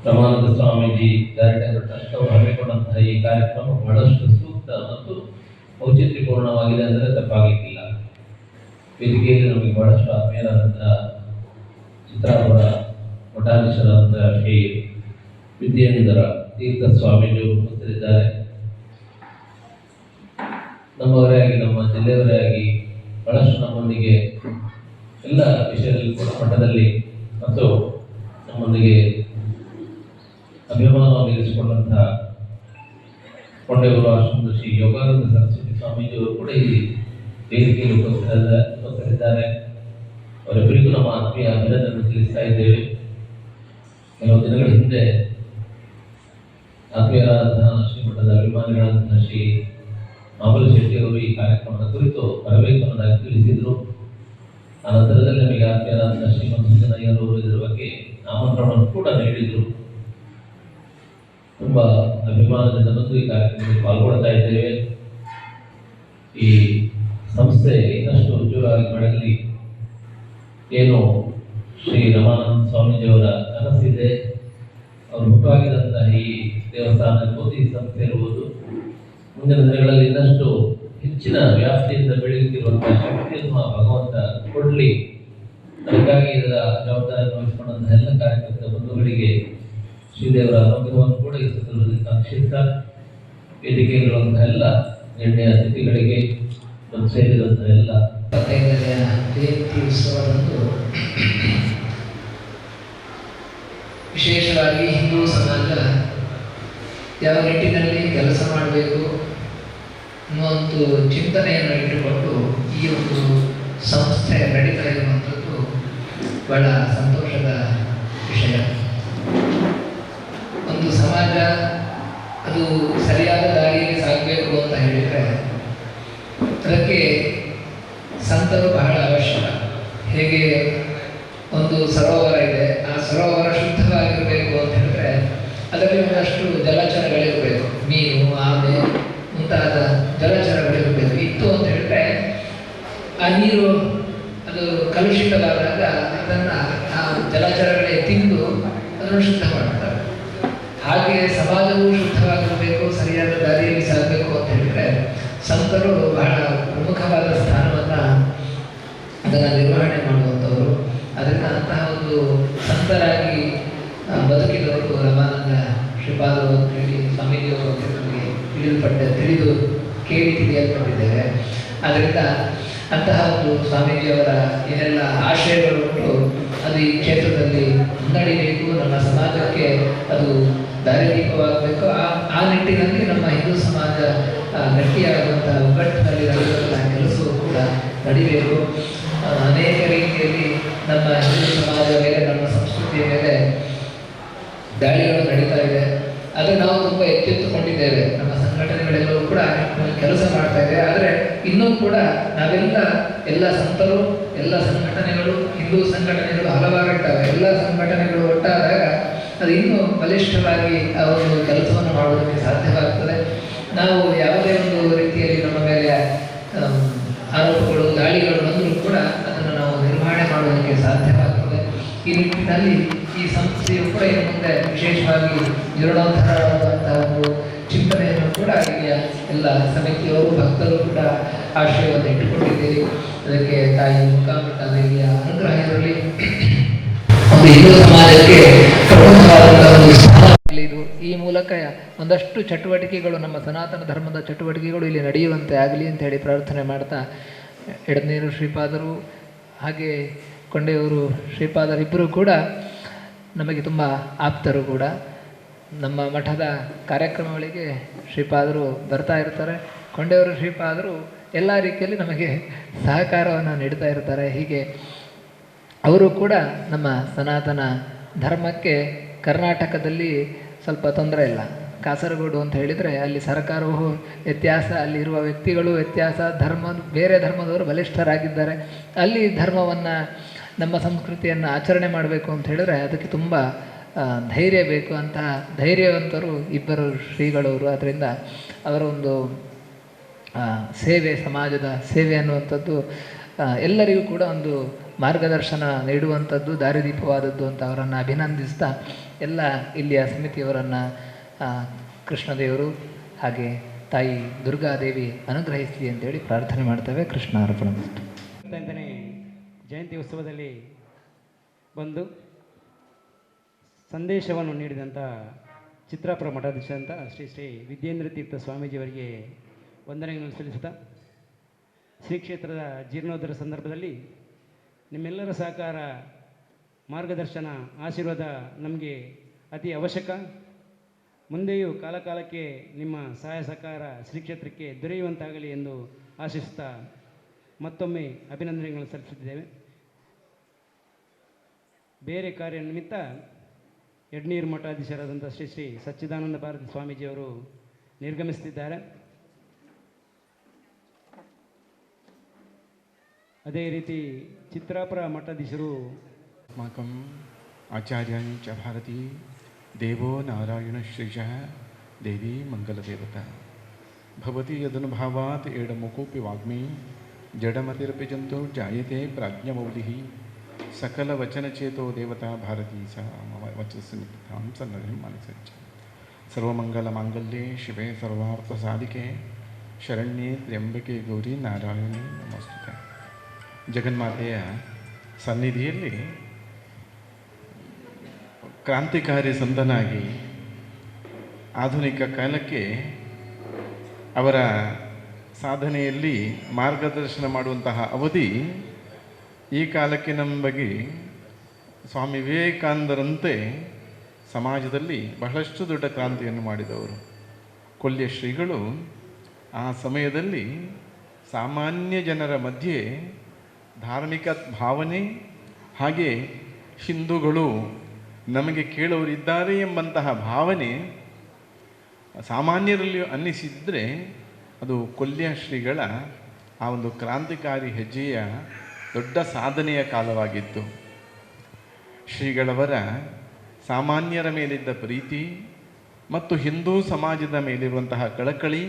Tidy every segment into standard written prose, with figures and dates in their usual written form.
Ramananda Swamiji charitable trust ಅವರು ಹಮ್ಮಿಕೊಂಡಂತಹ ಈ ಕಾರ್ಯಕ್ರಮ ಬಹಳಷ್ಟು ಸೂಕ್ತ ಮತ್ತು ಔಚಿತ್ಯಪೂರ್ಣವಾಗಿದೆ ಅಂದರೆ ತಪ್ಪಾಗಲಿಕ್ಕಿಲ್ಲ. ವೇದಿಕೆಯಲ್ಲಿ ನಮಗೆ ಬಹಳಷ್ಟು ಆತ್ಮೀಯರಾದಂತಹ ಚಿತ್ರಾಪುರ ಮಠಾಧೀಶರಾದಂತಹ ಶ್ರೀ ವಿದ್ಯೇಂದ್ರ ತೀರ್ಥ ಸ್ವಾಮೀಜಿಯವರು ಉಪಸ್ಥಿತರಿದ್ದಾರೆ. ನಮ್ಮವರೇ ಆಗಿ, ನಮ್ಮ ಜಿಲ್ಲೆಯವರೇ ಆಗಿ ಬಹಳಷ್ಟು ನಮ್ಮೊಂದಿಗೆ ಎಲ್ಲ ವಿಷಯದಲ್ಲಿ ಕೂಡ ಮಠದಲ್ಲಿ ಮತ್ತು ನಮ್ಮೊಂದಿಗೆ ಅಭಿಮಾನವನ್ನು ಇರಿಸಿಕೊಂಡಂತಹ ಕೊಂಡೆಯೂರು ಆಶ್ರಮದ ಶ್ರೀ ಯೋಗಾನಂದ ಸರಸ್ವತಿ ಸ್ವಾಮೀಜಿಯವರು ಕೂಡ ಈ ವೇದಿಕೆಯಲ್ಲಿ ಉಪಸ್ಥಿತರಿದ್ದಾರೆ. ಅವರಿಬ್ಬರಿಗೂ ನಮ್ಮ ಆತ್ಮೀಯ ಅಭಿನಂದನೆ ತಿಳಿಸ್ತಾ ಇದ್ದೇವೆ. ಕೆಲವು ದಿನಗಳ ಹಿಂದೆ ಆತ್ಮೀಯರಾದಂತಹ ಶ್ರೀಮಠದ ಅಭಿಮಾನಿಗಳಾದಂತಹ ಶ್ರೀ ಮಾಮೂಲು ಶೆಟ್ಟಿಯವರು ಈ ಕಾರ್ಯಕ್ರಮದ ಕುರಿತು ಬರಬೇಕು ಅನ್ನೋದಾಗಿ ತಿಳಿಸಿದರು. ಆ ನಂತರದಲ್ಲಿ ನಮಗೆ ಆತ್ಮೀಯರಾದಂತಹ ಶ್ರೀಮಂತ ಸುಜನಯ್ಯರವರು ಇದರ ಬಗ್ಗೆ ಆಮಂತ್ರಣವನ್ನು ಕೂಡ ನೀಡಿದರು. ತುಂಬ ಅಭಿಮಾನದಿಂದ ಬಂದು ಈ ಕಾರ್ಯಕ್ರಮದಲ್ಲಿ ಪಾಲ್ಗೊಳ್ತಾ ಇದ್ದೇವೆ. ಈ ಸಂಸ್ಥೆ ಇನ್ನಷ್ಟು ಉಜ್ವಲವಾಗಿ ಮಾಡಲಿ, ಏನು ಶ್ರೀ ರಮಾನಂದ ಸ್ವಾಮೀಜಿಯವರ ಕನಸಿದೆ, ಅವರು ಹುಟ್ಟುಹಾಕಿದಂತಹ ಈ ದೇವಸ್ಥಾನ ಇರ್ಬೋದು, ಈ ಸಂಸ್ಥೆ ಇರ್ಬೋದು, ಮುಂದಿನ ದಿನಗಳಲ್ಲಿ ಇನ್ನಷ್ಟು ಹೆಚ್ಚಿನ ವ್ಯಾಪ್ತಿಯಿಂದ ಬೆಳೆಯುತ್ತಿರುವಂತಹ ಶಕ್ತಿಯನ್ನು ಭಗವಂತ ಕೊಡಲಿ. ಅದಕ್ಕಾಗಿ ಇದರ ಜವಾಬ್ದಾರಿಯನ್ನು ವಹಿಸಿಕೊಂಡಂತಹ ಎಲ್ಲ ಕಾರ್ಯಕ್ರಮದ ಬಂಧುಗಳಿಗೆ ಶ್ರೀದೇವರ ಅನುಗ್ರಹವನ್ನು ಕೂಡ ಈ ಸಂದರ್ಭದಲ್ಲಿ ಕಾಂಕ್ಷಿಸ್ತಾ, ವೇದಿಕೆಯಲ್ಲಿರುವಂತಹ ಎಲ್ಲ ಗಣ್ಯ ಅತಿಥಿಗಳಿಗೆ ಮತ್ತು ಸೇರಿದಂತಹ ಎಲ್ಲ 25ನೇ ಜಯಂತಿ ಉತ್ಸವದಂದು ವಿಶೇಷವಾಗಿ ಹಿಂದೂ ಸಮಾಜ ಯಾವ ನಿಟ್ಟಿನಲ್ಲಿ ಕೆಲಸ ಮಾಡಬೇಕು ಅನ್ನುವಂಥ ಚಿಂತನೆಯನ್ನು ಇಟ್ಟುಕೊಂಡು ಈ ಒಂದು ಸಂಸ್ಥೆ ನಡೀತಾ ಇರುವಂಥದ್ದು ಬಹಳ ಸಂತೋಷದ ವಿಷಯ. ಒಂದು ಸಮಾಜ ಅದು ಸರಿಯಾದ ದಾರಿಯಲ್ಲಿ ಸಾಗಬೇಕು ಅಂತ ಹೇಳಿದರೆ ಅದಕ್ಕೆ ಸಂತರು ಬಹಳ ಅವಶ್ಯಕ. ಹೇಗೆ ಒಂದು ಸರೋವರ ಇದೆ, ಆ ಸರೋವರ ಶುದ್ಧವಾಗಿರಬೇಕು ಅಂತ ಹೇಳಿದ್ರೆ ಅದರಲ್ಲಿ ಒಂದಷ್ಟು ಜಲಚರಗಳಿರಬೇಕು, ಮೀನು, ಆಮೆ ಮುಂತಾದ ಜಲಚರಗಳಿರಬೇಕು. ಇತ್ತು ಅಂತ ಹೇಳಿದ್ರೆ ಆ ನೀರು ಅದು ಕಲುಷಿತವಾದಾಗ ಅದನ್ನು ಆ ಜಲಚರಗಳೇ ತಿಂದು ಅದನ್ನು ಶುದ್ಧ ಮಾಡ್ತಾರೆ. ಹಾಗೆ ಸಮಾಜವು ಶುದ್ಧವಾಗಿರಬೇಕು, ಸರಿಯಾದ ದಾರಿಯಲ್ಲಿ ಸಾಗಬೇಕು ಅಂತ ಹೇಳಿದ್ರೆ ಸಂತರು ಬಹಳ ಪ್ರಮುಖವಾದ ಸ್ಥಾನವನ್ನು ಅದನ್ನು ನಿರ್ವಹಣೆ ಮಾಡುವಂಥವರು. ಅದರಿಂದ ಅಂತಹ ಒಂದು ಸಂತರಾಗಿ ಬದುಕಿದವರು ರಮಾನಂದ ಶ್ರೀಪಾದರು ಅಂತ ಹೇಳಿ ಸ್ವಾಮೀಜಿಯವರು ನಮಗೆ ತಿಳಿದು ಕೇಳಿ ತಿಳಿಯಲ್ಪಟ್ಟಿದ್ದೇವೆ. ಆದ್ದರಿಂದ ಅಂತಹ ಒಂದು ಸ್ವಾಮೀಜಿಯವರ ಏನೆಲ್ಲ ಆಶಯಗಳುಂಟು ಅದು ಈ ಕ್ಷೇತ್ರದಲ್ಲಿ ಮುನ್ನಡಿಬೇಕು, ನಮ್ಮ ಸಮಾಜಕ್ಕೆ ಅದು ದಾರಿದೀಪವಾಗಬೇಕು. ಆ ನಿಟ್ಟಿನಲ್ಲಿ ನಮ್ಮ ಹಿಂದೂ ಸಮಾಜ ಗಟ್ಟಿಯಾಗುವಂತಹ ಒಗ್ಗಟ್ಟಿನಲ್ಲಿ ನಡೆಯುವಂತಹ ಕೆಲಸವೂ ಕೂಡ ನಡಿಬೇಕು. ಅನೇಕ ರೀತಿಯಲ್ಲಿ ನಮ್ಮ ಹಿಂದೂ ಸಮಾಜ ಮೇಲೆ, ನಮ್ಮ ಸಂಸ್ಕೃತಿಯ ಮೇಲೆ ದಾಳಿಗಳು ನಡೀತಾ ಇದೆ. ಅದು ನಾವು ತುಂಬ ಎಚ್ಚೆತ್ತುಕೊಂಡಿದ್ದೇವೆ. ನಮ್ಮ ಸಂಘಟನೆಗಳೆಲ್ಲವೂ ಕೂಡ ಕೆಲಸ ಮಾಡ್ತಾ ಇದೆ. ಆದರೆ ಇನ್ನೂ ಕೂಡ ಎಲ್ಲ ಸಂತರು, ಎಲ್ಲ ಸಂಘಟನೆಗಳು, ಹಿಂದೂ ಸಂಘಟನೆಗಳು ಹಲವಾರು ಇದ್ದಾವೆ. ಎಲ್ಲ ಸಂಘಟನೆಗಳು ಒಟ್ಟಾದಾಗ ಅದು ಇನ್ನೂ ಬಲಿಷ್ಠವಾಗಿ ಆ ಒಂದು ಕೆಲಸವನ್ನು ಮಾಡುವುದಕ್ಕೆ ಸಾಧ್ಯವಾಗ್ತದೆ. ನಾವು ಯಾವುದೇ ಒಂದು ರೀತಿಯಲ್ಲಿ ನಮ್ಮ ಮೇಲೆ ಆರೋಪಗಳು, ದಾಳಿಗಳು ಬಂದರೂ ಕೂಡ ಅದನ್ನು ನಾವು ನಿರ್ವಹಣೆ ಮಾಡುವುದಕ್ಕೆ ಸಾಧ್ಯವಾಗ್ತದೆ. ಈ ನಿಟ್ಟಿನಲ್ಲಿ ಈ ಸಂಸ್ಥೆಯು ಕೂಡ ಇನ್ನು ಮುಂದೆ ವಿಶೇಷವಾಗಿ ಜೀರ್ಣೋದ್ಧಾರವಾದಂತಹ ಒಂದು ಚಿಂತನೆಯನ್ನು ಕೂಡ ಇಲ್ಲಿಯ ಎಲ್ಲ ಸಮಿತಿಯವರು, ಭಕ್ತರು ಕೂಡ ಆಶಯವನ್ನು ಇಟ್ಟುಕೊಂಡಿದ್ದೀರಿ. ಅದಕ್ಕೆ ತಾಯಿ ಮುಖಾಮಠ ದೇವಿಯ ಅನುಗ್ರಹ ಇರಲಿ. ಒಂದು ಹಿಂದೂ ಸಮಾಜಕ್ಕೆ ಪ್ರಮುಖವಾದಂತಹ ಒಂದು ಸ್ಥಾನ ಇದು. ಈ ಮೂಲಕ ಒಂದಷ್ಟು ಚಟುವಟಿಕೆಗಳು, ನಮ್ಮ ಸನಾತನ ಧರ್ಮದ ಚಟುವಟಿಕೆಗಳು ಇಲ್ಲಿ ನಡೆಯುವಂತೆ ಆಗಲಿ ಅಂತ ಹೇಳಿ ಪ್ರಾರ್ಥನೆ ಮಾಡ್ತಾ, ಎಡನೀರು ಶ್ರೀಪಾದರು ಹಾಗೆ ಕೊಂಡೆಯೂರು ಶ್ರೀಪಾದರಿಬ್ಬರು ಕೂಡ ನಮಗೆ ತುಂಬ ಆಪ್ತರು ಕೂಡ. ನಮ್ಮ ಮಠದ ಕಾರ್ಯಕ್ರಮಗಳಿಗೆ ಶ್ರೀಪಾದರು ಬರ್ತಾ ಇರ್ತಾರೆ. ಕೊಂಡೆಯೂರು ಶ್ರೀಪಾದರು ಎಲ್ಲ ರೀತಿಯಲ್ಲಿ ನಮಗೆ ಸಹಕಾರವನ್ನು ನೀಡ್ತಾ ಇರ್ತಾರೆ. ಹೀಗೆ ಅವರು ಕೂಡ ನಮ್ಮ ಸನಾತನ ಧರ್ಮಕ್ಕೆ ಕರ್ನಾಟಕದಲ್ಲಿ ಸ್ವಲ್ಪ ತೊಂದರೆ ಇಲ್ಲ. ಕಾಸರಗೋಡು ಅಂತ ಹೇಳಿದರೆ ಅಲ್ಲಿ ಸರ್ಕಾರವು ವ್ಯತ್ಯಾಸ, ಅಲ್ಲಿರುವ ವ್ಯಕ್ತಿಗಳು ವ್ಯತ್ಯಾಸ, ಬೇರೆ ಧರ್ಮದವರು ಬಲಿಷ್ಠರಾಗಿದ್ದಾರೆ. ಅಲ್ಲಿ ಧರ್ಮವನ್ನು, ನಮ್ಮ ಸಂಸ್ಕೃತಿಯನ್ನು ಆಚರಣೆ ಮಾಡಬೇಕು ಅಂತ ಹೇಳಿದ್ರೆ ಅದಕ್ಕೆ ತುಂಬ ಧೈರ್ಯ ಬೇಕು. ಅಂತಹ ಧೈರ್ಯವಂತರು ಇಬ್ಬರು ಶ್ರೀಗಳವರು. ಅದರಿಂದ ಅವರ ಒಂದು ಸೇವೆ, ಸಮಾಜದ ಸೇವೆ ಅನ್ನುವಂಥದ್ದು ಎಲ್ಲರಿಗೂ ಕೂಡ ಒಂದು ಮಾರ್ಗದರ್ಶನ ನೀಡುವಂಥದ್ದು, ದಾರಿದೀಪವಾದದ್ದು ಅಂತ ಅವರನ್ನು ಅಭಿನಂದಿಸ್ತಾ ಎಲ್ಲ ಇಲ್ಲಿಯ ಸಮಿತಿಯವರನ್ನು ಕೃಷ್ಣದೇವರು ಹಾಗೆ ತಾಯಿ ದುರ್ಗಾದೇವಿ ಅನುಗ್ರಹಿಸಲಿ ಅಂತೇಳಿ ಪ್ರಾರ್ಥನೆ ಮಾಡ್ತೇವೆ. ಕೃಷ್ಣ ಅರ್ಪಣ. 28ನೇ ಜಯಂತಿ ಉತ್ಸವದಲ್ಲಿ ಬಂದು ಸಂದೇಶವನ್ನು ನೀಡಿದಂಥ ಚಿತ್ರಾಪುರ ಮಠಾಧೀಶಂತ ಶ್ರೀ ಶ್ರೀ ವಿದ್ಯೇಂದ್ರ ತೀರ್ಥ ಸ್ವಾಮೀಜಿಯವರಿಗೆ ವಂದನೆಗಳನ್ನು ಸಲ್ಲಿಸುತ್ತಾ, ಶ್ರೀ ಕ್ಷೇತ್ರದ ಜೀರ್ಣೋದ್ಧಾರ ಸಂದರ್ಭದಲ್ಲಿ ನಿಮ್ಮೆಲ್ಲರ ಸಹಕಾರ, ಮಾರ್ಗದರ್ಶನ, ಆಶೀರ್ವಾದ ನಮಗೆ ಅತಿ ಅವಶ್ಯಕ. ಮುಂದೆಯೂ ಕಾಲಕಾಲಕ್ಕೆ ನಿಮ್ಮ ಸಹಾಯ ಸಹಕಾರ ಶ್ರೀ ಕ್ಷೇತ್ರಕ್ಕೆ ದೊರೆಯುವಂತಾಗಲಿ ಎಂದು ಆಶಿಸುತ್ತಾ ಮತ್ತೊಮ್ಮೆ ಅಭಿನಂದನೆಗಳನ್ನು ಸಲ್ಲಿಸುತ್ತಿದ್ದೇವೆ. ಬೇರೆ ಕಾರ್ಯ ನಿಮಿತ್ತ ಯಡ್ನೀರು ಮಠಾಧೀಶರಾದಂಥ ಶ್ರೀ ಶ್ರೀ ಸಚ್ಚಿದಾನಂದ ಭಾರತಿ ಸ್ವಾಮೀಜಿಯವರು ನಿರ್ಗಮಿಸುತ್ತಿದ್ದಾರೆ. ಅದೇ ರೀತಿ ಚಿತ್ರಾಪುರ ಮಠಾಧೀಶರು अस्माकम् आचार्याणि च भारती देवो नारायणश्रीशः देवी मङ्गलदेवता भवति यदनुभावात् एडमुकोऽपि वाग्मी जडमतिरपि जन्तु जायते प्राज्ञमौलिः सकलवचनचेतो देवता भारती सा मम वचस्निग्धां सन्नधिं मनसञ्च सर्वमङ्गलमाङ्गल्ये शिवे सर्वार्थसाधिके शरण्ये त्र्यंबके गौरी नारायणी नमोस्तुते. ಜಗನ್ಮಾತೆಯ ಸನ್ನಿಧಿಯಲ್ಲಿ ಕ್ರಾಂತಿಕಾರಿ ಸಂತನಾಗಿ ಆಧುನಿಕ ಕಾಲಕ್ಕೆ ಅವರ ಸಾಧನೆಯಲ್ಲಿ ಮಾರ್ಗದರ್ಶನ ಮಾಡುವಂತಹ ಅವಧಿ ಈ ಕಾಲಕ್ಕೆ ನಮ್ಮ ಬಗ್ಗೆ ಸ್ವಾಮಿ ವಿವೇಕಾನಂದರಂತೆ ಸಮಾಜದಲ್ಲಿ ಬಹಳಷ್ಟು ದೊಡ್ಡ ಕ್ರಾಂತಿಯನ್ನು ಮಾಡಿದವರು. ಕೊಲ್ಯ ಶ್ರೀಗಳು ಆ ಸಮಯದಲ್ಲಿ ಸಾಮಾನ್ಯ ಜನರ ಮಧ್ಯೆ ಧಾರ್ಮಿಕ ಭಾವನೆ ಹಾಗೆ ಹಿಂದೂಗಳು ನಮಗೆ ಕೇಳೋರಿದ್ದಾರೆ ಎಂಬಂತಹ ಭಾವನೆ ಸಾಮಾನ್ಯರಲ್ಲಿ ಅನ್ನಿಸಿದರೆ ಅದು ಕೊಲ್ಯ ಶ್ರೀಗಳ ಆ ಒಂದು ಕ್ರಾಂತಿಕಾರಿ ಹೆಜ್ಜೆಯ ದೊಡ್ಡ ಸಾಧನೆಯ ಕಾಲವಾಗಿತ್ತು. ಶ್ರೀಗಳವರ ಸಾಮಾನ್ಯರ ಮೇಲಿದ್ದ ಪ್ರೀತಿ ಮತ್ತು ಹಿಂದೂ ಸಮಾಜದ ಮೇಲಿರುವಂತಹ ಕಳಕಳಿ,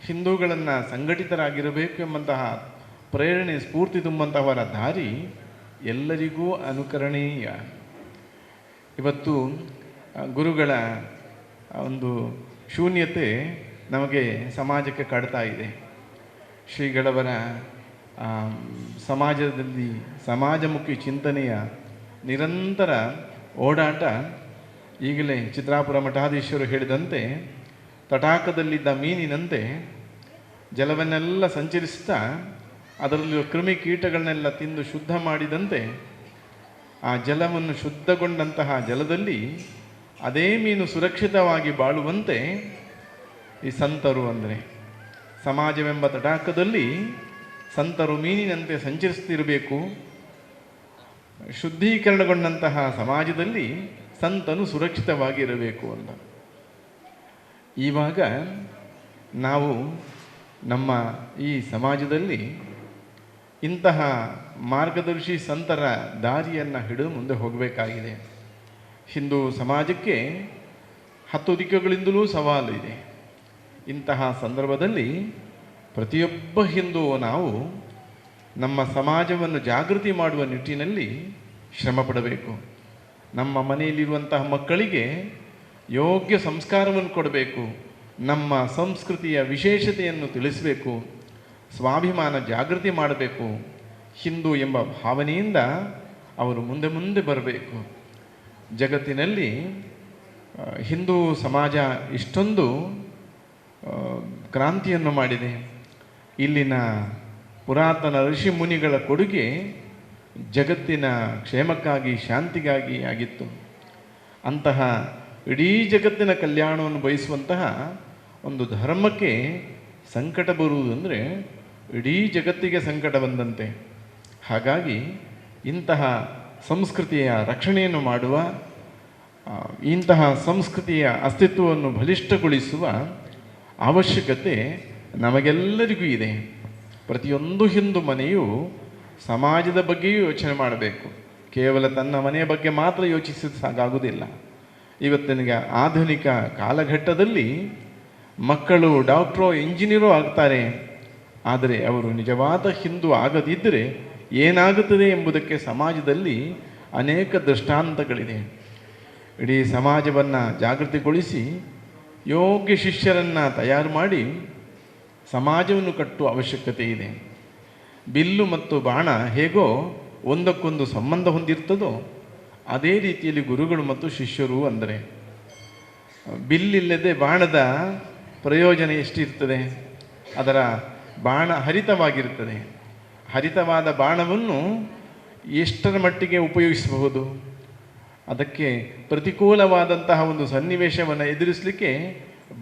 ಹಿಂದೂಗಳನ್ನು ಸಂಘಟಿತರಾಗಿರಬೇಕು ಎಂಬಂತಹ ಪ್ರೇರಣೆ, ಸ್ಫೂರ್ತಿ ತುಂಬಂತಹವರ ದಾರಿ ಎಲ್ಲರಿಗೂ ಅನುಕರಣೀಯ. ಇವತ್ತು ಗುರುಗಳ ಒಂದು ಶೂನ್ಯತೆ ನಮಗೆ ಸಮಾಜಕ್ಕೆ ಕಾಡ್ತಾ ಇದೆ. ಶ್ರೀಗಳವರ ಸಮಾಜದಲ್ಲಿ ಸಮಾಜಮುಖಿ ಚಿಂತನೆಯ ನಿರಂತರ ಓಡಾಟ ಈಗಲೇ ಚಿತ್ರಾಪುರ ಮಠಾಧೀಶರು ಹೇಳಿದಂತೆ ತಟಾಕದಲ್ಲಿದ್ದ ಮೀನಿನಂತೆ ಜಲವನ್ನೆಲ್ಲ ಸಂಚರಿಸ್ತಾ ಅದರಲ್ಲಿರುವ ಕ್ರಿಮಿಕೀಟಗಳನ್ನೆಲ್ಲ ತಿಂದು ಶುದ್ಧ ಮಾಡಿದಂತೆ ಆ ಜಲವನ್ನು ಶುದ್ಧಗೊಂಡಂತಹ ಜಲದಲ್ಲಿ ಅದೇ ಮೀನು ಸುರಕ್ಷಿತವಾಗಿ ಬಾಳುವಂತೆ ಈ ಸಂತರು ಅಂದರೆ ಸಮಾಜವೆಂಬ ತಟಾಕದಲ್ಲಿ ಸಂತರು ಮೀನಿನಂತೆ ಸಂಚರಿಸ್ತಿರಬೇಕು. ಶುದ್ಧೀಕರಣಗೊಂಡಂತಹ ಸಮಾಜದಲ್ಲಿ ಸಂತನು ಸುರಕ್ಷಿತವಾಗಿರಬೇಕು ಅಂತ. ಇವಾಗ ನಾವು ನಮ್ಮ ಈ ಸಮಾಜದಲ್ಲಿ ಇಂತಹ ಮಾರ್ಗದರ್ಶಿ ಸಂತರ ದಾರಿಯನ್ನು ಹಿಡಿದು ಮುಂದೆ ಹೋಗಬೇಕಾಗಿದೆ. ಹಿಂದೂ ಸಮಾಜಕ್ಕೆ 10 ದಿಕ್ಕುಗಳಿಂದಲೂ ಸವಾಲು ಇದೆ. ಇಂತಹ ಸಂದರ್ಭದಲ್ಲಿ ಪ್ರತಿಯೊಬ್ಬ ಹಿಂದೂ ನಾವು ನಮ್ಮ ಸಮಾಜವನ್ನು ಜಾಗೃತಿ ಮಾಡುವ ನಿಟ್ಟಿನಲ್ಲಿ ಶ್ರಮ ಪಡಬೇಕು. ನಮ್ಮ ಮನೆಯಲ್ಲಿರುವಂತಹ ಮಕ್ಕಳಿಗೆ ಯೋಗ್ಯ ಸಂಸ್ಕಾರವನ್ನು ಕೊಡಬೇಕು. ನಮ್ಮ ಸಂಸ್ಕೃತಿಯ ವಿಶೇಷತೆಯನ್ನು ತಿಳಿಸಬೇಕು. ಸ್ವಾಭಿಮಾನ ಜಾಗೃತಿ ಮಾಡಬೇಕು. ಹಿಂದೂ ಎಂಬ ಭಾವನೆಯಿಂದ ಅವರು ಮುಂದೆ ಮುಂದೆ ಬರಬೇಕು. ಜಗತ್ತಿನಲ್ಲಿ ಹಿಂದೂ ಸಮಾಜ ಇಷ್ಟೊಂದು ಕ್ರಾಂತಿಯನ್ನು ಮಾಡಿದೆ. ಇಲ್ಲಿನ ಪುರಾತನ ಋಷಿ ಮುನಿಗಳ ಕೊಡುಗೆ ಜಗತ್ತಿನ ಕ್ಷೇಮಕ್ಕಾಗಿ, ಶಾಂತಿಗಾಗಿ ಆಗಿತ್ತು. ಅಂತಹ ಇಡೀ ಜಗತ್ತಿನ ಕಲ್ಯಾಣವನ್ನು ಬಯಸುವಂತಹ ಒಂದು ಧರ್ಮಕ್ಕೆ ಸಂಕಟ ಬರುವುದಂದರೆ ಇಡೀ ಜಗತ್ತಿಗೆ ಸಂಕಟ ಬಂದಂತೆ. ಹಾಗಾಗಿ ಇಂತಹ ಸಂಸ್ಕೃತಿಯ ರಕ್ಷಣೆಯನ್ನು ಮಾಡುವ, ಇಂತಹ ಸಂಸ್ಕೃತಿಯ ಅಸ್ತಿತ್ವವನ್ನು ಬಲಿಷ್ಠಗೊಳಿಸುವ ಅವಶ್ಯಕತೆ ನಮಗೆಲ್ಲರಿಗೂ ಇದೆ. ಪ್ರತಿಯೊಂದು ಹಿಂದೂ ಮನೆಯೂ ಸಮಾಜದ ಬಗ್ಗೆಯೂ ಯೋಚನೆ ಮಾಡಬೇಕು. ಕೇವಲ ತನ್ನ ಮನೆಯ ಬಗ್ಗೆ ಮಾತ್ರ ಯೋಚಿಸಿದ ಸಾಕಾಗುವುದಿಲ್ಲ. ಇವತ್ತಿನ ಆಧುನಿಕ ಕಾಲಘಟ್ಟದಲ್ಲಿ ಮಕ್ಕಳು ಡಾಕ್ಟ್ರೋ ಇಂಜಿನಿಯರೋ ಆಗ್ತಾರೆ. ಆದರೆ ಅವರು ನಿಜವಾದ ಹಿಂದೂ ಆಗದಿದ್ದರೆ ಏನಾಗುತ್ತದೆ ಎಂಬುದಕ್ಕೆ ಸಮಾಜದಲ್ಲಿ ಅನೇಕ ದೃಷ್ಟಾಂತಗಳಿದೆ. ಇಡೀ ಸಮಾಜವನ್ನು ಜಾಗೃತಿಗೊಳಿಸಿ ಯೋಗ್ಯ ಶಿಷ್ಯರನ್ನು ತಯಾರು ಮಾಡಿ ಸಮಾಜವನ್ನು ಕಟ್ಟುವ ಅವಶ್ಯಕತೆ ಇದೆ. ಬಿಲ್ಲು ಮತ್ತು ಬಾಣ ಹೇಗೋ ಒಂದಕ್ಕೊಂದು ಸಂಬಂಧ ಹೊಂದಿರ್ತದೋ ಅದೇ ರೀತಿಯಲ್ಲಿ ಗುರುಗಳು ಮತ್ತು ಶಿಷ್ಯರು ಅಂದರೆ ಬಿಲ್ಲಿಲ್ಲದೆ ಬಾಣದ ಪ್ರಯೋಜನ ಎಷ್ಟಿರ್ತದೆ? ಅದರ ಬಾಣ ಹರಿತವಾಗಿರ್ತದೆ. ಹರಿತವಾದ ಬಾಣವನ್ನು ಎಷ್ಟರ ಮಟ್ಟಿಗೆ ಉಪಯೋಗಿಸಬಹುದು? ಅದಕ್ಕೆ ಪ್ರತಿಕೂಲವಾದಂತಹ ಒಂದು ಸನ್ನಿವೇಶವನ್ನು ಎದುರಿಸಲಿಕ್ಕೆ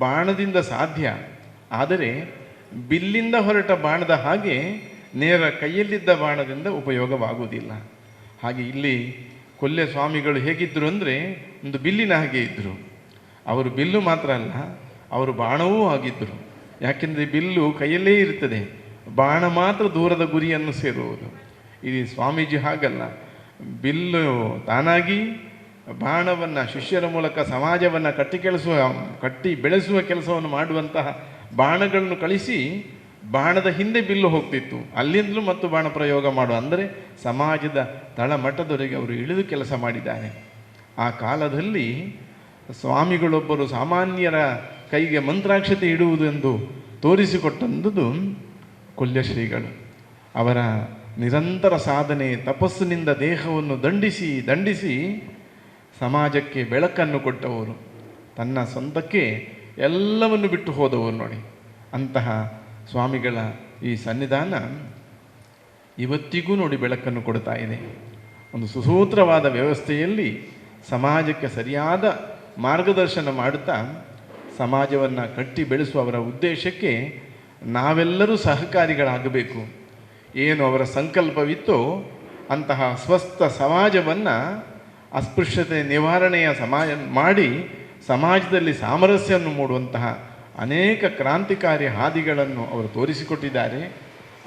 ಬಾಣದಿಂದ ಸಾಧ್ಯ. ಆದರೆ ಬಿಲ್ಲಿಂದ ಹೊರಟ ಬಾಣದ ಹಾಗೆ ನೇರ ಕೈಯಲ್ಲಿದ್ದ ಬಾಣದಿಂದ ಉಪಯೋಗವಾಗುವುದಿಲ್ಲ. ಹಾಗೆ ಇಲ್ಲಿ ಕೊಲ್ಲೆ ಸ್ವಾಮಿಗಳು ಹೇಗಿದ್ದರು ಅಂದರೆ ಒಂದು ಬಿಲ್ಲಿನ ಹಾಗೆ ಇದ್ದರು. ಅವರು ಬಿಲ್ಲು ಮಾತ್ರ ಅಲ್ಲ, ಅವರು ಬಾಣವೂ ಆಗಿದ್ದರು. ಯಾಕೆಂದರೆ ಬಿಲ್ಲು ಕೈಯಲ್ಲೇ ಇರ್ತದೆ, ಬಾಣ ಮಾತ್ರ ದೂರದ ಗುರಿಯನ್ನು ಸೇರುವುದು. ಇದು ಸ್ವಾಮೀಜಿ ಹಾಗಲ್ಲ, ಬಿಲ್ಲು ತಾನಾಗಿ ಬಾಣವನ್ನು ಶಿಷ್ಯರ ಮೂಲಕ ಸಮಾಜವನ್ನು ಕಟ್ಟಿ ಬೆಳೆಸುವ ಕೆಲಸವನ್ನು ಮಾಡುವಂತಹ ಬಾಣಗಳನ್ನು ಕಳಿಸಿ ಬಾಣದ ಹಿಂದೆ ಬಿಲ್ಲು ಹೋಗ್ತಿತ್ತು, ಅಲ್ಲಿಂದಲೂ ಮತ್ತು ಬಾಣ ಪ್ರಯೋಗ ಮಾಡುವ ಅಂದರೆ ಸಮಾಜದ ತಳಮಟ್ಟದವರೆಗೆ ಅವರು ಇಳಿದು ಕೆಲಸ ಮಾಡಿದ್ದಾರೆ. ಆ ಕಾಲದಲ್ಲಿ ಸ್ವಾಮಿಗಳೊಬ್ಬರು ಸಾಮಾನ್ಯರ ಕೈಗೆ ಮಂತ್ರಾಕ್ಷತೆ ಇಡುವುದೆಂದು ತೋರಿಸಿಕೊಟ್ಟಂಥದ್ದು ಕೊಲ್ಯ ಶ್ರೀಗಳು. ಅವರ ನಿರಂತರ ಸಾಧನೆ ತಪಸ್ಸಿನಿಂದ ದೇಹವನ್ನು ದಂಡಿಸಿ ಸಮಾಜಕ್ಕೆ ಬೆಳಕನ್ನು ಕೊಟ್ಟವರು, ತನ್ನ ಸ್ವಂತಕ್ಕೆ ಎಲ್ಲವನ್ನು ಬಿಟ್ಟು ಹೋದವರು ನೋಡಿ. ಅಂತಹ ಸ್ವಾಮಿಗಳ ಈ ಸನ್ನಿಧಾನ ಇವತ್ತಿಗೂ ನೋಡಿ ಬೆಳಕನ್ನು ಕೊಡ್ತಾ ಇದೆ. ಒಂದು ಸುಸೂತ್ರವಾದ ವ್ಯವಸ್ಥೆಯಲ್ಲಿ ಸಮಾಜಕ್ಕೆ ಸರಿಯಾದ ಮಾರ್ಗದರ್ಶನ ಮಾಡುತ್ತಾ ಸಮಾಜವನ್ನು ಕಟ್ಟಿ ಬೆಳೆಸುವ ಅವರ ಉದ್ದೇಶಕ್ಕೆ ನಾವೆಲ್ಲರೂ ಸಹಕಾರಿಗಳಾಗಬೇಕು. ಏನು ಅವರ ಸಂಕಲ್ಪವಿತ್ತೋ ಅಂತಹ ಸ್ವಸ್ಥ ಸಮಾಜವನ್ನು ಅಸ್ಪೃಶ್ಯತೆ ನಿವಾರಣೆಯ ಮಾಡಿ ಸಮಾಜದಲ್ಲಿ ಸಾಮರಸ್ಯವನ್ನು ಮೂಡುವಂತಹ ಅನೇಕ ಕ್ರಾಂತಿಕಾರಿ ಹಾದಿಗಳನ್ನು ಅವರು ತೋರಿಸಿಕೊಟ್ಟಿದ್ದಾರೆ.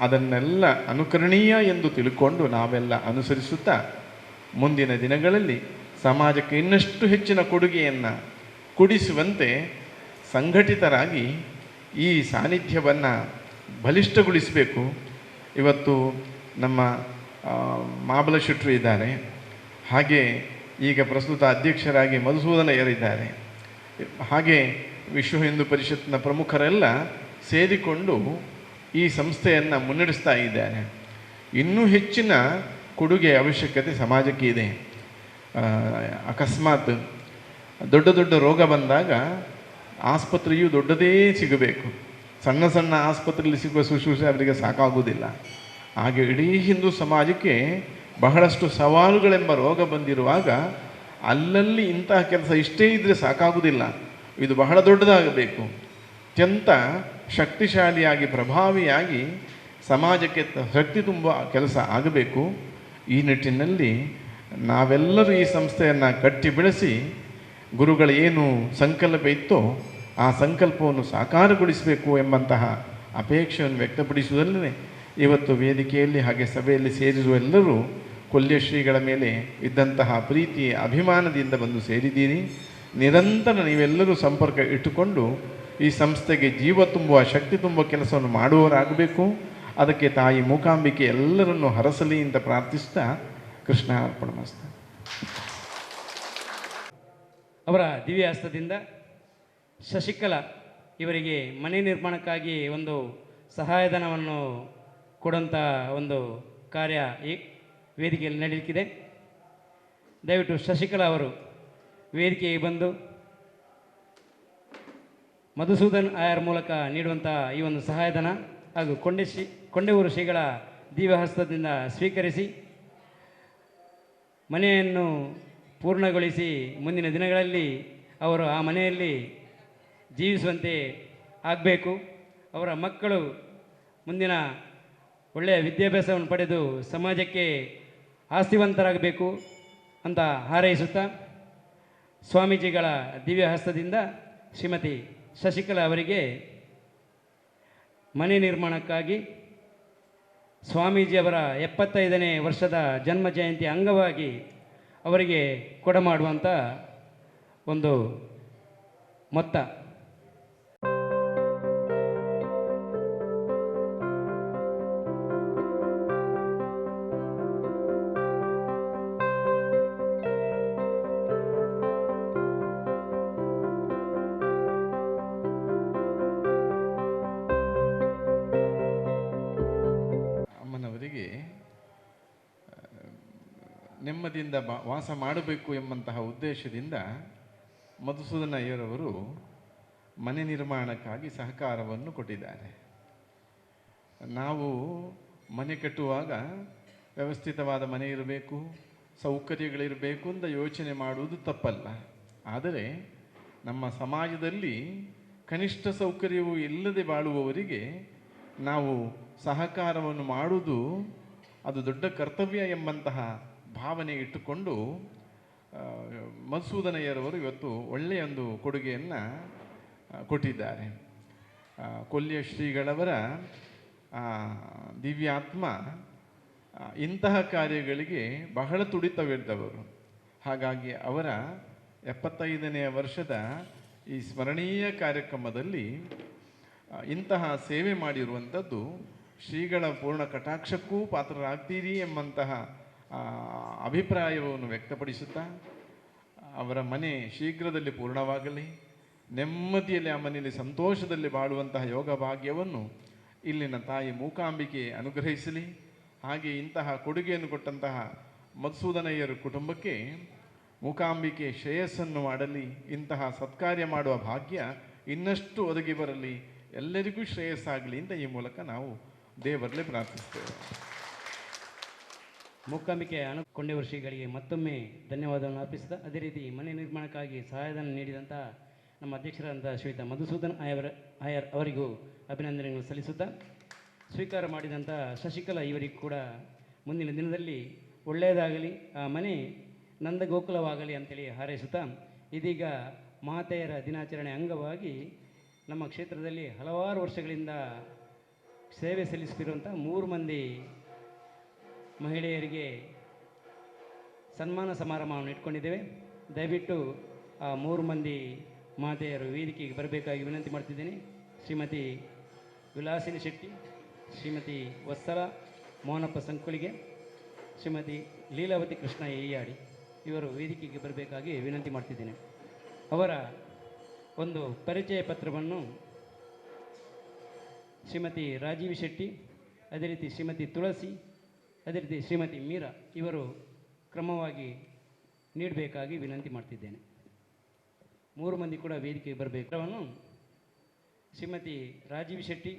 ಅದನ್ನೆಲ್ಲ ಅನುಕರಣೀಯ ಎಂದು ತಿಳ್ಕೊಂಡು ನಾವೆಲ್ಲ ಅನುಸರಿಸುತ್ತಾ ಮುಂದಿನ ದಿನಗಳಲ್ಲಿ ಸಮಾಜಕ್ಕೆ ಇನ್ನಷ್ಟು ಹೆಚ್ಚಿನ ಕೊಡುಗೆಯನ್ನು ಕೊಡಿಸುವಂತೆ ಸಂಘಟಿತರಾಗಿ ಈ ಸಾನ್ನಿಧ್ಯವನ್ನು ಬಲಿಷ್ಠಗೊಳಿಸಬೇಕು. ಇವತ್ತು ನಮ್ಮ ಮಾಬಲಶೆಟ್ಟರು ಇದ್ದಾರೆ, ಹಾಗೆ ಈಗ ಪ್ರಸ್ತುತ ಅಧ್ಯಕ್ಷರಾಗಿ ಮಧುಸೂದನಯ್ಯರಿದ್ದಾರೆ, ಹಾಗೆ ವಿಶ್ವ ಹಿಂದೂ ಪರಿಷತ್ನ ಪ್ರಮುಖರೆಲ್ಲ ಸೇರಿಕೊಂಡು ಈ ಸಂಸ್ಥೆಯನ್ನು ಮುನ್ನಡೆಸ್ತಾ ಇದ್ದಾರೆ. ಇನ್ನೂ ಹೆಚ್ಚಿನ ಕೊಡುಗೆ ಅವಶ್ಯಕತೆ ಸಮಾಜಕ್ಕೆ ಇದೆ. ಅಕಸ್ಮಾತ್ ದೊಡ್ಡ ದೊಡ್ಡ ರೋಗ ಬಂದಾಗ ಆಸ್ಪತ್ರೆಯು ದೊಡ್ಡದೇ ಸಿಗಬೇಕು. ಸಣ್ಣ ಸಣ್ಣ ಆಸ್ಪತ್ರೆಯಲ್ಲಿ ಸಿಗುವ ಶುಶ್ರೂಷೆ ಅವರಿಗೆ ಸಾಕಾಗುವುದಿಲ್ಲ. ಹಾಗೆ ಇಡೀ ಹಿಂದೂ ಸಮಾಜಕ್ಕೆ ಬಹಳಷ್ಟು ಸವಾಲುಗಳೆಂಬ ರೋಗ ಬಂದಿರುವಾಗ ಅಲ್ಲಲ್ಲಿ ಇಂತಹ ಕೆಲಸ ಇಷ್ಟೇ ಇದ್ದರೆ ಸಾಕಾಗುವುದಿಲ್ಲ, ಇದು ಬಹಳ ದೊಡ್ಡದಾಗಬೇಕು, ಅತ್ಯಂತ ಶಕ್ತಿಶಾಲಿಯಾಗಿ ಪ್ರಭಾವಿಯಾಗಿ ಸಮಾಜಕ್ಕೆ ಶಕ್ತಿ ತುಂಬುವ ಕೆಲಸ ಆಗಬೇಕು. ಈ ನಿಟ್ಟಿನಲ್ಲಿ ನಾವೆಲ್ಲರೂ ಈ ಸಂಸ್ಥೆಯನ್ನು ಕಟ್ಟಿ ಬೆಳೆಸಿ ಗುರುಗಳ ಏನು ಸಂಕಲ್ಪ ಇತ್ತೋ ಆ ಸಂಕಲ್ಪವನ್ನು ಸಾಕಾರಗೊಳಿಸಬೇಕು ಎಂಬಂತಹ ಅಪೇಕ್ಷೆಯನ್ನು ವ್ಯಕ್ತಪಡಿಸುವುದಲ್ಲದೆ ಇವತ್ತು ವೇದಿಕೆಯಲ್ಲಿ ಹಾಗೆ ಸಭೆಯಲ್ಲಿ ಸೇರಿರುವ ಎಲ್ಲರೂ ಕೊಲ್ಯ ಶ್ರೀಗಳ ಮೇಲೆ ಇದ್ದಂತಹ ಪ್ರೀತಿ ಅಭಿಮಾನದಿಂದ ಬಂದು ಸೇರಿದ್ದೀರಿ. ನಿರಂತರ ನೀವೆಲ್ಲರೂ ಸಂಪರ್ಕ ಇಟ್ಟುಕೊಂಡು ಈ ಸಂಸ್ಥೆಗೆ ಜೀವ ತುಂಬುವ ಶಕ್ತಿ ತುಂಬುವ ಕೆಲಸವನ್ನು ಮಾಡುವವರಾಗಬೇಕು. ಅದಕ್ಕೆ ತಾಯಿ ಮೂಕಾಂಬಿಕೆ ಎಲ್ಲರನ್ನೂ ಹರಸಲಿ ಅಂತ ಪ್ರಾರ್ಥಿಸ್ತಾ ಕೃಷ್ಣ ಅರ್ಪಣಮಸ್ತು. ಅವರ ದಿವ್ಯ ಹಸ್ತದಿಂದ ಶಶಿಕಲಾ ಇವರಿಗೆ ಮನೆ ನಿರ್ಮಾಣಕ್ಕಾಗಿ ಒಂದು ಸಹಾಯಧನವನ್ನು ಕೊಡುವಂಥ ಒಂದು ಕಾರ್ಯ ಈ ವೇದಿಕೆಯಲ್ಲಿ ನಡೆಯಲಿಕ್ಕಿದೆ. ದಯವಿಟ್ಟು ಶಶಿಕಲಾ ಅವರು ವೇದಿಕೆಗೆ ಬಂದು ಮಧುಸೂದನ್ ಆಯರ್ ಮೂಲಕ ನೀಡುವಂಥ ಈ ಒಂದು ಸಹಾಯಧನ ಹಾಗೂ ಕೊಂಡೆಯೂರು ಶ್ರೀಗಳ ದಿವ್ಯ ಹಸ್ತದಿಂದ ಸ್ವೀಕರಿಸಿ ಮನೆಯನ್ನು ಪೂರ್ಣಗೊಳಿಸಿ ಮುಂದಿನ ದಿನಗಳಲ್ಲಿ ಅವರು ಆ ಮನೆಯಲ್ಲಿ ಜೀವಿಸುವಂತೆ ಆಗಬೇಕು. ಅವರ ಮಕ್ಕಳು ಮುಂದಿನ ಒಳ್ಳೆಯ ವಿದ್ಯಾಭ್ಯಾಸವನ್ನು ಪಡೆದು ಸಮಾಜಕ್ಕೆ ಆಸ್ತಿವಂತರಾಗಬೇಕು ಅಂತ ಹಾರೈಸುತ್ತಾ ಸ್ವಾಮೀಜಿಗಳ ದಿವ್ಯ ಹಸ್ತದಿಂದ ಶ್ರೀಮತಿ ಶಶಿಕಲಾ ಅವರಿಗೆ ಮನೆ ನಿರ್ಮಾಣಕ್ಕಾಗಿ ಸ್ವಾಮೀಜಿಯವರ 75ನೇ ವರ್ಷದ ಜನ್ಮ ಜಯಂತಿ ಅಂಗವಾಗಿ ಅವರಿಗೆ ಕೊಡಮಾಡುವಂಥ ಒಂದು ಮೊತ್ತ. ನೆಮ್ಮದಿಯಿಂದ ವಾಸ ಮಾಡಬೇಕು ಎಂಬಂತಹ ಉದ್ದೇಶದಿಂದ ಮಧುಸೂದನ ಅಯ್ಯರವರು ಮನೆ ನಿರ್ಮಾಣಕ್ಕಾಗಿ ಸಹಕಾರವನ್ನು ಕೊಟ್ಟಿದ್ದಾರೆ. ನಾವು ಮನೆ ಕಟ್ಟುವಾಗ ವ್ಯವಸ್ಥಿತವಾದ ಮನೆ ಇರಬೇಕು, ಸೌಕರ್ಯಗಳಿರಬೇಕು ಅಂತ ಯೋಚನೆ ಮಾಡುವುದು ತಪ್ಪಲ್ಲ. ಆದರೆ ನಮ್ಮ ಸಮಾಜದಲ್ಲಿ ಕನಿಷ್ಠ ಸೌಕರ್ಯವೂ ಇಲ್ಲದೆ ಬಾಳುವವರಿಗೆ ನಾವು ಸಹಕಾರವನ್ನು ಮಾಡುವುದು ಅದು ದೊಡ್ಡ ಕರ್ತವ್ಯ ಎಂಬಂತಹ ಭಾವನೆ ಇಟ್ಟುಕೊಂಡು ಮಧುಸೂದನಯ್ಯರವರು ಇವತ್ತು ಒಳ್ಳೆಯ ಒಂದು ಕೊಡುಗೆಯನ್ನು ಕೊಟ್ಟಿದ್ದಾರೆ. ಕೊಲ್ಲಿಯ ಶ್ರೀಗಳವರ ದಿವ್ಯಾತ್ಮ ಇಂತಹ ಕಾರ್ಯಗಳಿಗೆ ಬಹಳ ತುಡಿತವಿದ್ದವರು. ಹಾಗಾಗಿ ಅವರ 75ನೆಯ ವರ್ಷದ ಈ ಸ್ಮರಣೀಯ ಕಾರ್ಯಕ್ರಮದಲ್ಲಿ ಇಂತಹ ಸೇವೆ ಮಾಡಿರುವಂಥದ್ದು ಶ್ರೀಗಳ ಪೂರ್ಣ ಕಟಾಕ್ಷಕ್ಕೂ ಪಾತ್ರರಾಗ್ತೀರಿ ಎಂಬಂತಹ ಅಭಿಪ್ರಾಯವನ್ನು ವ್ಯಕ್ತಪಡಿಸುತ್ತಾ ಅವರ ಮನೆ ಶೀಘ್ರದಲ್ಲಿ ಪೂರ್ಣವಾಗಲಿ, ನೆಮ್ಮದಿಯಲ್ಲಿ ಆ ಮನೆಯಲ್ಲಿ ಸಂತೋಷದಲ್ಲಿ ಬಾಳುವಂತಹ ಯೋಗ ಭಾಗ್ಯವನ್ನು ಇಲ್ಲಿನ ತಾಯಿ ಮೂಕಾಂಬಿಕೆ ಅನುಗ್ರಹಿಸಲಿ. ಹಾಗೆ ಇಂತಹ ಕೊಡುಗೆಯನ್ನು ಕೊಟ್ಟಂತಹ ಮಧುಸೂದನಯ್ಯರ ಕುಟುಂಬಕ್ಕೆ ಮೂಕಾಂಬಿಕೆ ಶ್ರೇಯಸ್ಸನ್ನು ಮಾಡಲಿ. ಇಂತಹ ಸತ್ಕಾರ್ಯ ಮಾಡುವ ಭಾಗ್ಯ ಇನ್ನಷ್ಟು ಒದಗಿ ಬರಲಿ, ಎಲ್ಲರಿಗೂ ಶ್ರೇಯಸ್ಸಾಗಲಿ ಅಂತ ಈ ಮೂಲಕ ನಾವು ದೇವರಲ್ಲಿ ಪ್ರಾರ್ಥಿಸ್ತೇವೆ. ಮೂಕಾಂಬಿಕೆ ಕೊಂಡೇವರ ಶ್ರೀಗಳಿಗೆ ಮತ್ತೊಮ್ಮೆ ಧನ್ಯವಾದವನ್ನು ಅರ್ಪಿಸಿದ, ಅದೇ ರೀತಿ ಮನೆ ನಿರ್ಮಾಣಕ್ಕಾಗಿ ಸಹಾಯಧನ ನೀಡಿದಂಥ ನಮ್ಮ ಅಧ್ಯಕ್ಷರಾದಂಥ ಶ್ರೀಯುತ ಮಧುಸೂದನ್ ಆಯರ್ ಅವರಿಗೂ ಅಭಿನಂದನೆಗಳು ಸಲ್ಲಿಸುತ್ತಾ, ಸ್ವೀಕಾರ ಮಾಡಿದಂಥ ಶಶಿಕಲಾ ಇವರಿಗೂ ಕೂಡ ಮುಂದಿನ ದಿನದಲ್ಲಿ ಒಳ್ಳೆಯದಾಗಲಿ, ಆ ಮನೆ ನಂದಗೋಕುಲವಾಗಲಿ ಅಂತೇಳಿ ಹಾರೈಸುತ್ತಾ, ಇದೀಗ ಮಾತೆಯರ ದಿನಾಚರಣೆ ಅಂಗವಾಗಿ ನಮ್ಮ ಕ್ಷೇತ್ರದಲ್ಲಿ ಹಲವಾರು ವರ್ಷಗಳಿಂದ ಸೇವೆ ಸಲ್ಲಿಸುತ್ತಿರುವಂಥ 3 ಮಂದಿ ಮಹಿಳೆಯರಿಗೆ ಸನ್ಮಾನ ಸಮಾರಂಭವನ್ನು ಇಟ್ಕೊಂಡಿದ್ದೇವೆ. ದಯವಿಟ್ಟು ಆ 3 ಮಂದಿ ಮಾತೆಯರು ವೇದಿಕೆಗೆ ಬರಬೇಕಾಗಿ ವಿನಂತಿ ಮಾಡ್ತಿದ್ದೇನೆ. ಶ್ರೀಮತಿ ವಿಲಾಸಿನಿ ಶೆಟ್ಟಿ, ಶ್ರೀಮತಿ ವತ್ಸಲ ಮೋಹನಪ್ಪ ಸಂಕುಳಿಗೆ, ಶ್ರೀಮತಿ ಲೀಲಾವತಿ ಕೃಷ್ಣ ಎಯ್ಯಾಡಿ ಇವರು ವೇದಿಕೆಗೆ ಬರಬೇಕಾಗಿ ವಿನಂತಿ ಮಾಡ್ತಿದ್ದೇನೆ. ಅವರ ಒಂದು ಪರಿಚಯ ಪತ್ರವನ್ನು ಶ್ರೀಮತಿ ರಾಜೀವ್ ಶೆಟ್ಟಿ, ಅದೇ ರೀತಿ ಶ್ರೀಮತಿ ತುಳಸಿ, ಅದೇ ರೀತಿ ಶ್ರೀಮತಿ ಮೀರಾ ಇವರು ಕ್ರಮವಾಗಿ ನೀಡಬೇಕಾಗಿ ವಿನಂತಿ ಮಾಡ್ತಿದ್ದೇನೆ. 3 ಮಂದಿ ಕೂಡ ವೇದಿಕೆಗೆ ಬರಬೇಕು. ಶ್ರೀಮತಿ ರಾಜೀವ್ ಶೆಟ್ಟಿ,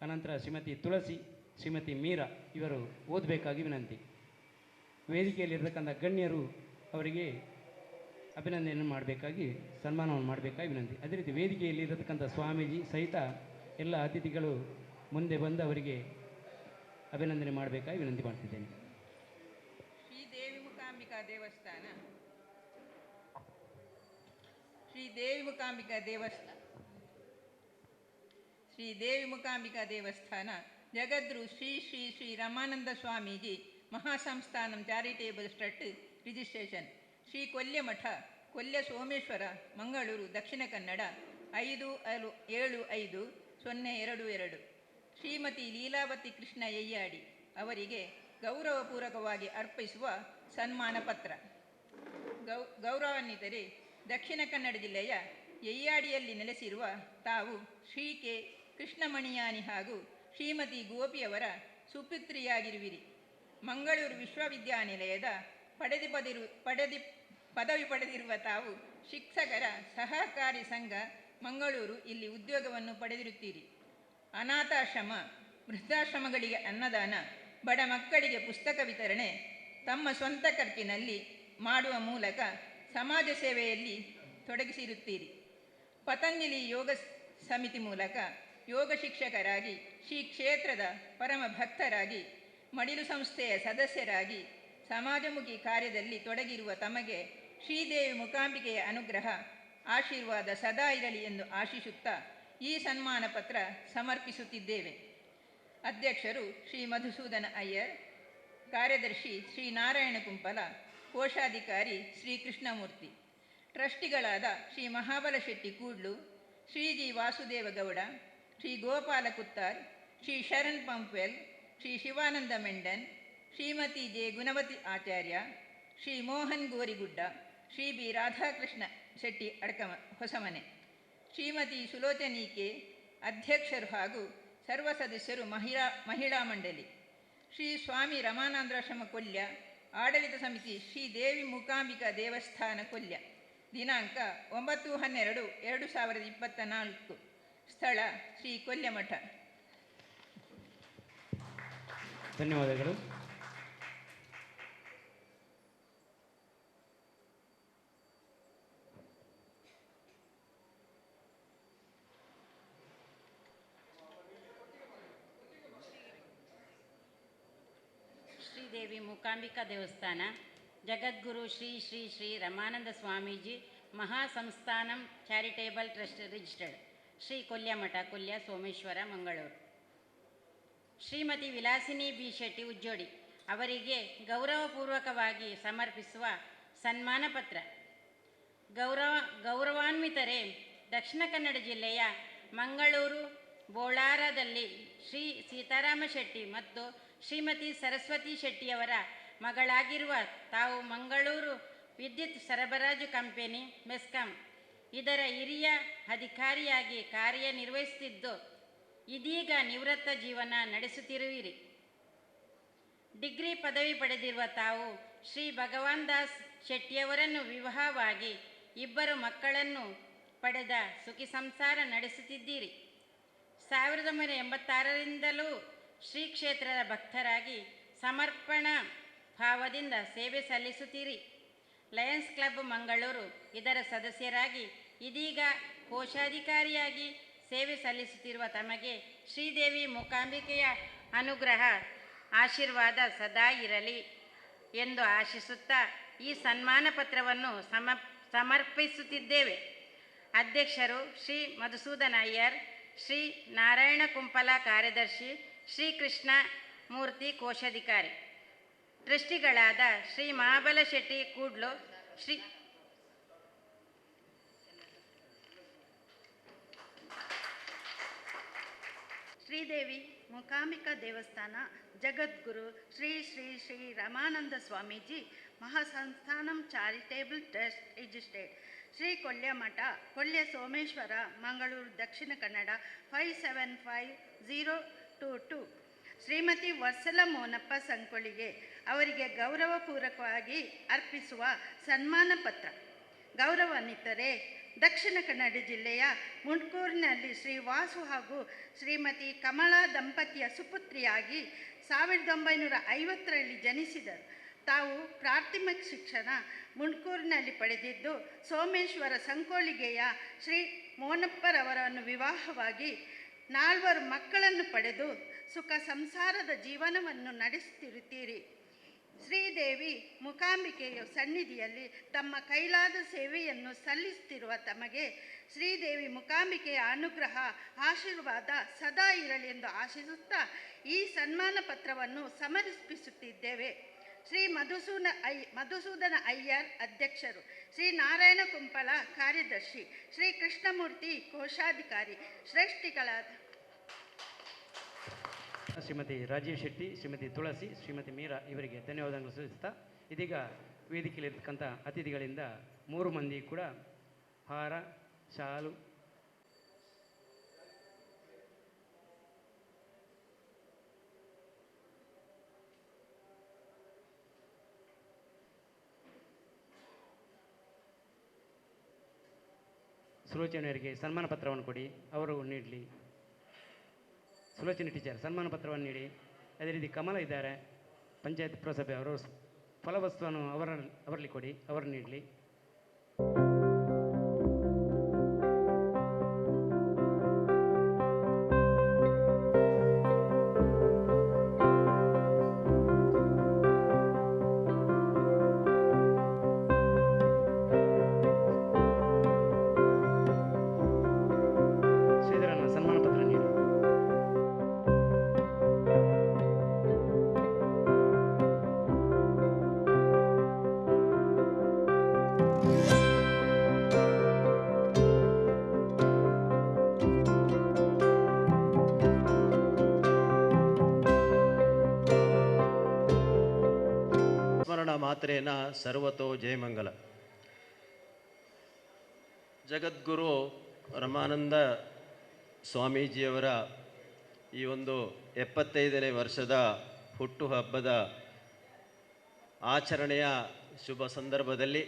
ಅನಂತರ ಶ್ರೀಮತಿ ತುಳಸಿ, ಶ್ರೀಮತಿ ಮೀರಾ ಇವರು ಓದಬೇಕಾಗಿ ವಿನಂತಿ. ವೇದಿಕೆಯಲ್ಲಿರ್ತಕ್ಕಂಥ ಗಣ್ಯರು ಅವರಿಗೆ ಅಭಿನಂದನೆಯನ್ನು ಮಾಡಬೇಕಾಗಿ, ಸನ್ಮಾನವನ್ನು ಮಾಡಬೇಕಾಗಿ ವಿನಂತಿ. ಅದೇ ರೀತಿ ವೇದಿಕೆಯಲ್ಲಿ ಇರತಕ್ಕಂಥ ಸ್ವಾಮೀಜಿ ಸಹಿತ ಎಲ್ಲ ಅತಿಥಿಗಳು ಮುಂದೆ ಬಂದು ಅವರಿಗೆ ಅಭಿನಂದನೆ ಮಾಡಬೇಕಾಗಿ ವಿನಂತಿ ಮಾಡ್ತಿದ್ದೇನೆ. ಶ್ರೀ ದೇವಿ ಮೂಕಾಂಬಿಕಾ ದೇವಸ್ಥಾನ, ಶ್ರೀ ದೇವಿ ಮೂಕಾಂಬಿಕಾ ದೇವಸ್ಥಾನ Jagadguru Shri Shri Shri Ramananda Swamiji Mahasamsthanam charitable trust registration, Shri Kolya Math, Kolya Someshwara, Mangaluru, Dakshina Kannada 575022. Shrimati Leelavathi Krishna ಎಯ್ಯಾಡಿ ಅವರಿಗೆ ಗೌರವಪೂರ್ವಕವಾಗಿ ಅರ್ಪಿಸುವ ಸನ್ಮಾನ ಪತ್ರ. ಗೌರವಾನ್ವಿತರೆ, ದಕ್ಷಿಣ ಕನ್ನಡ ಜಿಲ್ಲೆಯ ಎಯ್ಯಾಡಿಯಲ್ಲಿ ನೆಲೆಸಿರುವ ತಾವು ಶ್ರೀ ಕೆ ಕೃಷ್ಣಮಣಿಯಾನಿ ಹಾಗೂ ಶ್ರೀಮತಿ ಗೋಪಿಯವರ ಸುಪುತ್ರಿಯಾಗಿರುವಿರಿ. ಮಂಗಳೂರು ವಿಶ್ವವಿದ್ಯಾನಿಲಯದ ಪದವಿ ಪಡೆದಿರುವ ತಾವು ಶಿಕ್ಷಕರ ಸಹಕಾರಿ ಸಂಘ ಮಂಗಳೂರು ಇಲ್ಲಿ ಉದ್ಯೋಗವನ್ನು ಪಡೆದಿರುತ್ತೀರಿ. ಅನಾಥಾಶ್ರಮ, ವೃದ್ಧಾಶ್ರಮಗಳಿಗೆ ಅನ್ನದಾನ, ಬಡ ಮಕ್ಕಳಿಗೆ ಪುಸ್ತಕ ವಿತರಣೆ ತಮ್ಮ ಸ್ವಂತ ಖರ್ಚಿನಲ್ಲಿ ಮಾಡುವ ಮೂಲಕ ಸಮಾಜ ಸೇವೆಯಲ್ಲಿ ತೊಡಗಿಸಿರುತ್ತೀರಿ. ಪತಂಜಲಿ ಯೋಗ ಸಮಿತಿ ಮೂಲಕ ಯೋಗ ಶಿಕ್ಷಕರಾಗಿ, ಶ್ರೀ ಕ್ಷೇತ್ರದ ಪರಮ ಭಕ್ತರಾಗಿ, ಮಡಿಲು ಸಂಸ್ಥೆಯ ಸದಸ್ಯರಾಗಿ ಸಮಾಜಮುಖಿ ಕಾರ್ಯದಲ್ಲಿ ತೊಡಗಿರುವ ತಮಗೆ ಶ್ರೀದೇವಿ ಮೂಕಾಂಬಿಕೆಯ ಅನುಗ್ರಹ ಆಶೀರ್ವಾದ ಸದಾ ಇರಲಿ ಎಂದು ಆಶಿಸುತ್ತಾ ಈ ಸನ್ಮಾನ ಪತ್ರ ಸಮರ್ಪಿಸುತ್ತಿದ್ದೇವೆ. ಅಧ್ಯಕ್ಷರು ಶ್ರೀ ಮಧುಸೂದನ ಅಯ್ಯರ್, ಕಾರ್ಯದರ್ಶಿ ಶ್ರೀ ನಾರಾಯಣ ಕುಂಪಲ, ಕೋಶಾಧಿಕಾರಿ ಶ್ರೀ ಕೃಷ್ಣಮೂರ್ತಿ, ಟ್ರಸ್ಟಿಗಳಾದ ಶ್ರೀ ಮಹಾಬಲ ಶೆಟ್ಟಿ ಕೂಡ್ಲು, ಶ್ರೀ ಜಿ ವಾಸುದೇವ ಗೌಡ, ಶ್ರೀ ಗೋಪಾಲ ಕುತ್ತಾರ್, ಶ್ರೀ ಶರಣ್ ಪಂಪ್ವೆಲ್, ಶ್ರೀ ಶಿವಾನಂದ ಮೆಂಡನ್, ಶ್ರೀಮತಿ ಜೆ ಗುಣವತಿ ಆಚಾರ್ಯ, ಶ್ರೀ ಮೋಹನ್ ಗೋರಿಗುಡ್ಡ, ಶ್ರೀ ಬಿ ರಾಧಾಕೃಷ್ಣ ಶೆಟ್ಟಿ ಹೊಸಮನೆ, ಶ್ರೀಮತಿ ಸುಲೋಚನಿ ಕೆ, ಅಧ್ಯಕ್ಷರು ಹಾಗೂ ಸರ್ವ ಸದಸ್ಯರು ಮಹಿಳಾ ಮಂಡಳಿ, ಶ್ರೀ ಸ್ವಾಮಿ ರಮಾನಂದ್ರಾಶ್ರಮ ಕೊಲ್ಯ, ಆಡಳಿತ ಸಮಿತಿ ಶ್ರೀ ದೇವಿ ಮೂಕಾಂಬಿಕಾ ದೇವಸ್ಥಾನ ಕೊಲ್ಯ. ದಿನಾಂಕ 9/12/2024. ಸ್ಥಳ ಶ್ರೀ ಕೊಲ್ಯಮಠ. ಧನ್ಯವಾದಗಳು. ಶ್ರೀದೇವಿ ಮೂಕಾಂಬಿಕಾ ದೇವಸ್ಥಾನ, Jagadguru Shri Shri Shri Ramananda Swamiji Mahasamsthanam charitable trust registered, Shri Kolyamath, Kolya, Someshwara, Mangaluru. Shrimati Vilasini B Shetty Ujjodi ಅವರಿಗೆ ಗೌರವಪೂರ್ವಕವಾಗಿ ಸಮರ್ಪಿಸುವ ಸನ್ಮಾನ ಪತ್ರ. ಗೌರವಾನ್ವಿತರೇ, ದಕ್ಷಿಣ ಕನ್ನಡ ಜಿಲ್ಲೆಯ ಮಂಗಳೂರು ಬೋಳಾರದಲ್ಲಿ ಶ್ರೀ ಸೀತಾರಾಮ ಶೆಟ್ಟಿ ಮತ್ತು ಶ್ರೀಮತಿ ಸರಸ್ವತಿ ಶೆಟ್ಟಿಯವರ ಮಗಳಾಗಿರುವ ತಾವು ಮಂಗಳೂರು ವಿದ್ಯುತ್ ಸರಬರಾಜು ಕಂಪನಿ ಮೆಸ್ಕಾಂ ಇದರ ಹಿರಿಯ ಅಧಿಕಾರಿಯಾಗಿ ಕಾರ್ಯನಿರ್ವಹಿಸುತ್ತಿದ್ದು, ಇದೀಗ ನಿವೃತ್ತ ಜೀವನ ನಡೆಸುತ್ತಿರುವಿರಿ. ಡಿಗ್ರಿ ಪದವಿ ಪಡೆದಿರುವ ತಾವು ಶ್ರೀ ಭಗವಾನ್ ದಾಸ್ ಶೆಟ್ಟಿಯವರನ್ನು ವಿವಾಹವಾಗಿ 2 ಮಕ್ಕಳನ್ನು ಪಡೆದ ಸುಖಿ ಸಂಸಾರ ನಡೆಸುತ್ತಿದ್ದೀರಿ. 1986ರಿಂದಲೂ ಶ್ರೀ ಕ್ಷೇತ್ರದ ಭಕ್ತರಾಗಿ ಸಮರ್ಪಣಾ ಭಾವದಿಂದ ಸೇವೆ ಸಲ್ಲಿಸುತ್ತೀರಿ. ಲಯನ್ಸ್ ಕ್ಲಬ್ ಮಂಗಳೂರು ಇದರ ಸದಸ್ಯರಾಗಿ ಇದೀಗ ಕೋಶಾಧಿಕಾರಿಯಾಗಿ ಸೇವೆ ಸಲ್ಲಿಸುತ್ತಿರುವ ತಮಗೆ ಶ್ರೀದೇವಿ ಮೂಕಾಂಬಿಕೆಯ ಅನುಗ್ರಹ ಆಶೀರ್ವಾದ ಸದಾ ಇರಲಿ ಎಂದು ಆಶಿಸುತ್ತಾ ಈ ಸನ್ಮಾನ ಪತ್ರವನ್ನು ಸಮರ್ಪಿಸುತ್ತಿದ್ದೇವೆ. ಅಧ್ಯಕ್ಷರು ಶ್ರೀ ಮಧುಸೂದನ ಅಯ್ಯರ್, ಶ್ರೀ ನಾರಾಯಣ ಕುಂಪಲ ಕಾರ್ಯದರ್ಶಿ, ಶ್ರೀ ಕೃಷ್ಣ ಮೂರ್ತಿ ಕೋಶಾಧಿಕಾರಿ. ಟ್ರಸ್ಟಿಗಳಾದ ಶ್ರೀ ಮಹಾಬಲ ಶೆಟ್ಟಿ ಕೂಡ್ಲು, ಶ್ರೀದೇವಿ ಮೂಕಾಂಬಿಕಾ ದೇವಸ್ಥಾನ, Jagadguru Shri Shri Shri Ramananda Swamiji Mahasamsthanam charitable trust registered, Shri Kolyamath, Kolya, Someshwara, Mangaluru, Dakshina Kannada 575022. Shrimati Vatsala Monappa ಸಂಕೊಳಿಗೆ ಅವರಿಗೆ ಗೌರವಪೂರ್ವಕವಾಗಿ ಅರ್ಪಿಸುವ ಸನ್ಮಾನ ಪತ್ರ. ಗೌರವಾನ್ವಿತರೇ, ದಕ್ಷಿಣ ಕನ್ನಡ ಜಿಲ್ಲೆಯ ಮುಂಡ್ಕೂರಿನಲ್ಲಿ ಶ್ರೀ ವಾಸು ಹಾಗೂ ಶ್ರೀಮತಿ ಕಮಲಾ ದಂಪತಿಯ ಸುಪುತ್ರಿಯಾಗಿ 1950ರಲ್ಲಿ ಜನಿಸಿದರು. ತಾವು ಪ್ರಾಥಮಿಕ ಶಿಕ್ಷಣ ಮುಂಡ್ಕೂರಿನಲ್ಲಿ ಪಡೆದಿದ್ದು, ಸೋಮೇಶ್ವರ ಸಂಕೋಳಿಗೆಯ ಶ್ರೀ ಮೋನಪ್ಪರವರನ್ನು ವಿವಾಹವಾಗಿ 4 ಮಕ್ಕಳನ್ನು ಪಡೆದು ಸುಖ ಸಂಸಾರದ ಜೀವನವನ್ನು ನಡೆಸುತ್ತಿರುತ್ತೀರಿ. ಶ್ರೀದೇವಿ ಮೂಕಾಂಬಿಕೆಯ ಸನ್ನಿಧಿಯಲ್ಲಿ ತಮ್ಮ ಕೈಲಾದ ಸೇವೆಯನ್ನು ಸಲ್ಲಿಸುತ್ತಿರುವ ತಮಗೆ ಶ್ರೀದೇವಿ ಮೂಕಾಂಬಿಕೆಯ ಅನುಗ್ರಹ ಆಶೀರ್ವಾದ ಸದಾ ಇರಲಿ ಎಂದು ಆಶಿಸುತ್ತಾ ಈ ಸನ್ಮಾನ ಪತ್ರವನ್ನು ಸಮರ್ಪಿಸುತ್ತಿದ್ದೇವೆ. ಶ್ರೀ ಮಧುಸೂದನ ಅಯ್ಯರ್ ಅಧ್ಯಕ್ಷರು, ಶ್ರೀ ನಾರಾಯಣ ಕುಂಪಲ ಕಾರ್ಯದರ್ಶಿ, ಶ್ರೀ ಕೃಷ್ಣಮೂರ್ತಿ ಕೋಶಾಧಿಕಾರಿ. ಶ್ರೇಷ್ಠಿಗಳಾದ ಶ್ರೀಮತಿ ರಾಜೀವ್ ಶೆಟ್ಟಿ, ಶ್ರೀಮತಿ ತುಳಸಿ, ಶ್ರೀಮತಿ ಮೀರಾ ಇವರಿಗೆ ಧನ್ಯವಾದಗಳು ಸಲ್ಲಿಸ್ತಾ, ಇದೀಗ ವೇದಿಕೆಯಲ್ಲಿರ್ತಕ್ಕಂಥ ಅತಿಥಿಗಳಿಂದ 3 ಮಂದಿ ಕೂಡ ಹಾರ, ಶಾಲು, ಸುಲೋಚನೆಯವರಿಗೆ ಸನ್ಮಾನ ಪತ್ರವನ್ನು ಕೊಡಿ, ಅವರು ನೀಡಲಿ. ಸುಲೋಚನೆ ಟೀಚರ್ ಸನ್ಮಾನ ಪತ್ರವನ್ನು ನೀಡಿ. ಅದೇ ರೀತಿ ಕಮಲ ಇದ್ದಾರೆ, ಪಂಚಾಯತ್ ಪುರಸಭೆ ಅವರು ಫಲವಸ್ತುವನ್ನು ಅವರಲ್ಲಿ ಕೊಡಿ, ಅವರು ನೀಡಲಿ. ಶ್ರೀಧರನ ಸನ್ಮಾನ ಪತ್ರ ನೀಡಿ. ಸ್ಮರಣ ಮಾತ್ರೇನ ಸರ್ವತೋ ಜಯಮಂಗಲ. ಜಗದ್ಗುರು ರಮಾನಂದ ಸ್ವಾಮೀಜಿಯವರ ಈ ಒಂದು 75ನೇ ವರ್ಷದ ಹುಟ್ಟುಹಬ್ಬದ ಆಚರಣೆಯ ಶುಭ ಸಂದರ್ಭದಲ್ಲಿ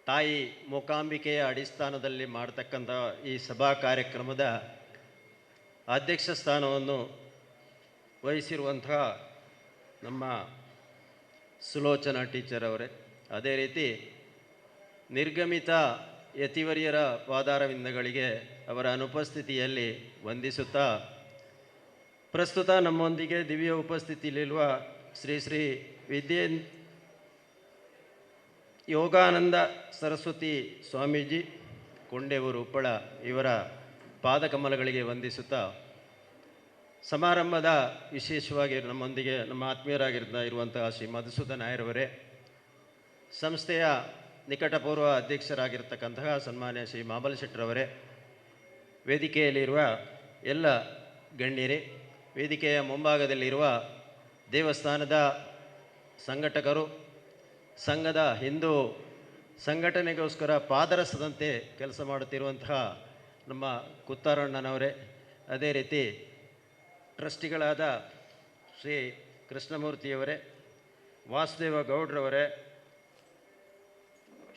ತಾಯಿ ಮೂಕಾಂಬಿಕೆಯ ಅಡಿಸ್ಥಾನದಲ್ಲಿ ಮಾಡತಕ್ಕಂಥ ಈ ಸಭಾ ಕಾರ್ಯಕ್ರಮದ ಅಧ್ಯಕ್ಷ ಸ್ಥಾನವನ್ನು ವಹಿಸಿರುವಂತಹ ನಮ್ಮ ಸುಲೋಚನಾ ಟೀಚರ್ ಅವರೇ, ಅದೇ ರೀತಿ ನಿರ್ಗಮಿತ ಯತಿವರ್ಯರ ಪಾದಾರವಿಂದಗಳಿಗೆ ಅವರ ಅನುಪಸ್ಥಿತಿಯಲ್ಲಿ ವಂದಿಸುತ್ತಾ, ಪ್ರಸ್ತುತ ನಮ್ಮೊಂದಿಗೆ ದಿವ್ಯ ಉಪಸ್ಥಿತಿಯಲ್ಲಿರುವ ಶ್ರೀ ಶ್ರೀ ಯೋಗಾನಂದ ಸರಸ್ವತಿ ಸ್ವಾಮೀಜಿ ಕೊಂಡೇವರು ಉಪ್ಪಳ ಇವರ ಪಾದಕಮಲಗಳಿಗೆ ವಂದಿಸುತ್ತಾ, ಸಮಾರಂಭದ ವಿಶೇಷವಾಗಿ ನಮ್ಮೊಂದಿಗೆ ನಮ್ಮ ಇರುವಂತಹ ಶ್ರೀ ಮಧುಸೂದನ್ ನಾಯರವರೇ, ಸಂಸ್ಥೆಯ ನಿಕಟಪೂರ್ವ ಅಧ್ಯಕ್ಷರಾಗಿರ್ತಕ್ಕಂತಹ ಸನ್ಮಾನ್ಯ ಶ್ರೀ ಮಾಬಲ್ ಶೆಟ್ಟರವರೇ, ವೇದಿಕೆಯಲ್ಲಿರುವ ಎಲ್ಲ ಗಣ್ಯರೇ, ವೇದಿಕೆಯ ಮುಂಭಾಗದಲ್ಲಿರುವ ದೇವಸ್ಥಾನದ ಸಂಘಟಕರು, ಸಂಘದ ಹಿಂದೂ ಸಂಘಟನೆಗೋಸ್ಕರ ಪಾದರಸದಂತೆ ಕೆಲಸ ಮಾಡುತ್ತಿರುವಂತಹ ನಮ್ಮ ಕುತ್ತಾರಣ್ಣನವರೇ, ಅದೇ ರೀತಿ ಟ್ರಸ್ಟಿಗಳಾದ ಶ್ರೀ ಕೃಷ್ಣಮೂರ್ತಿಯವರೇ, ವಾಸುದೇವ ಗೌಡ್ರವರೇ,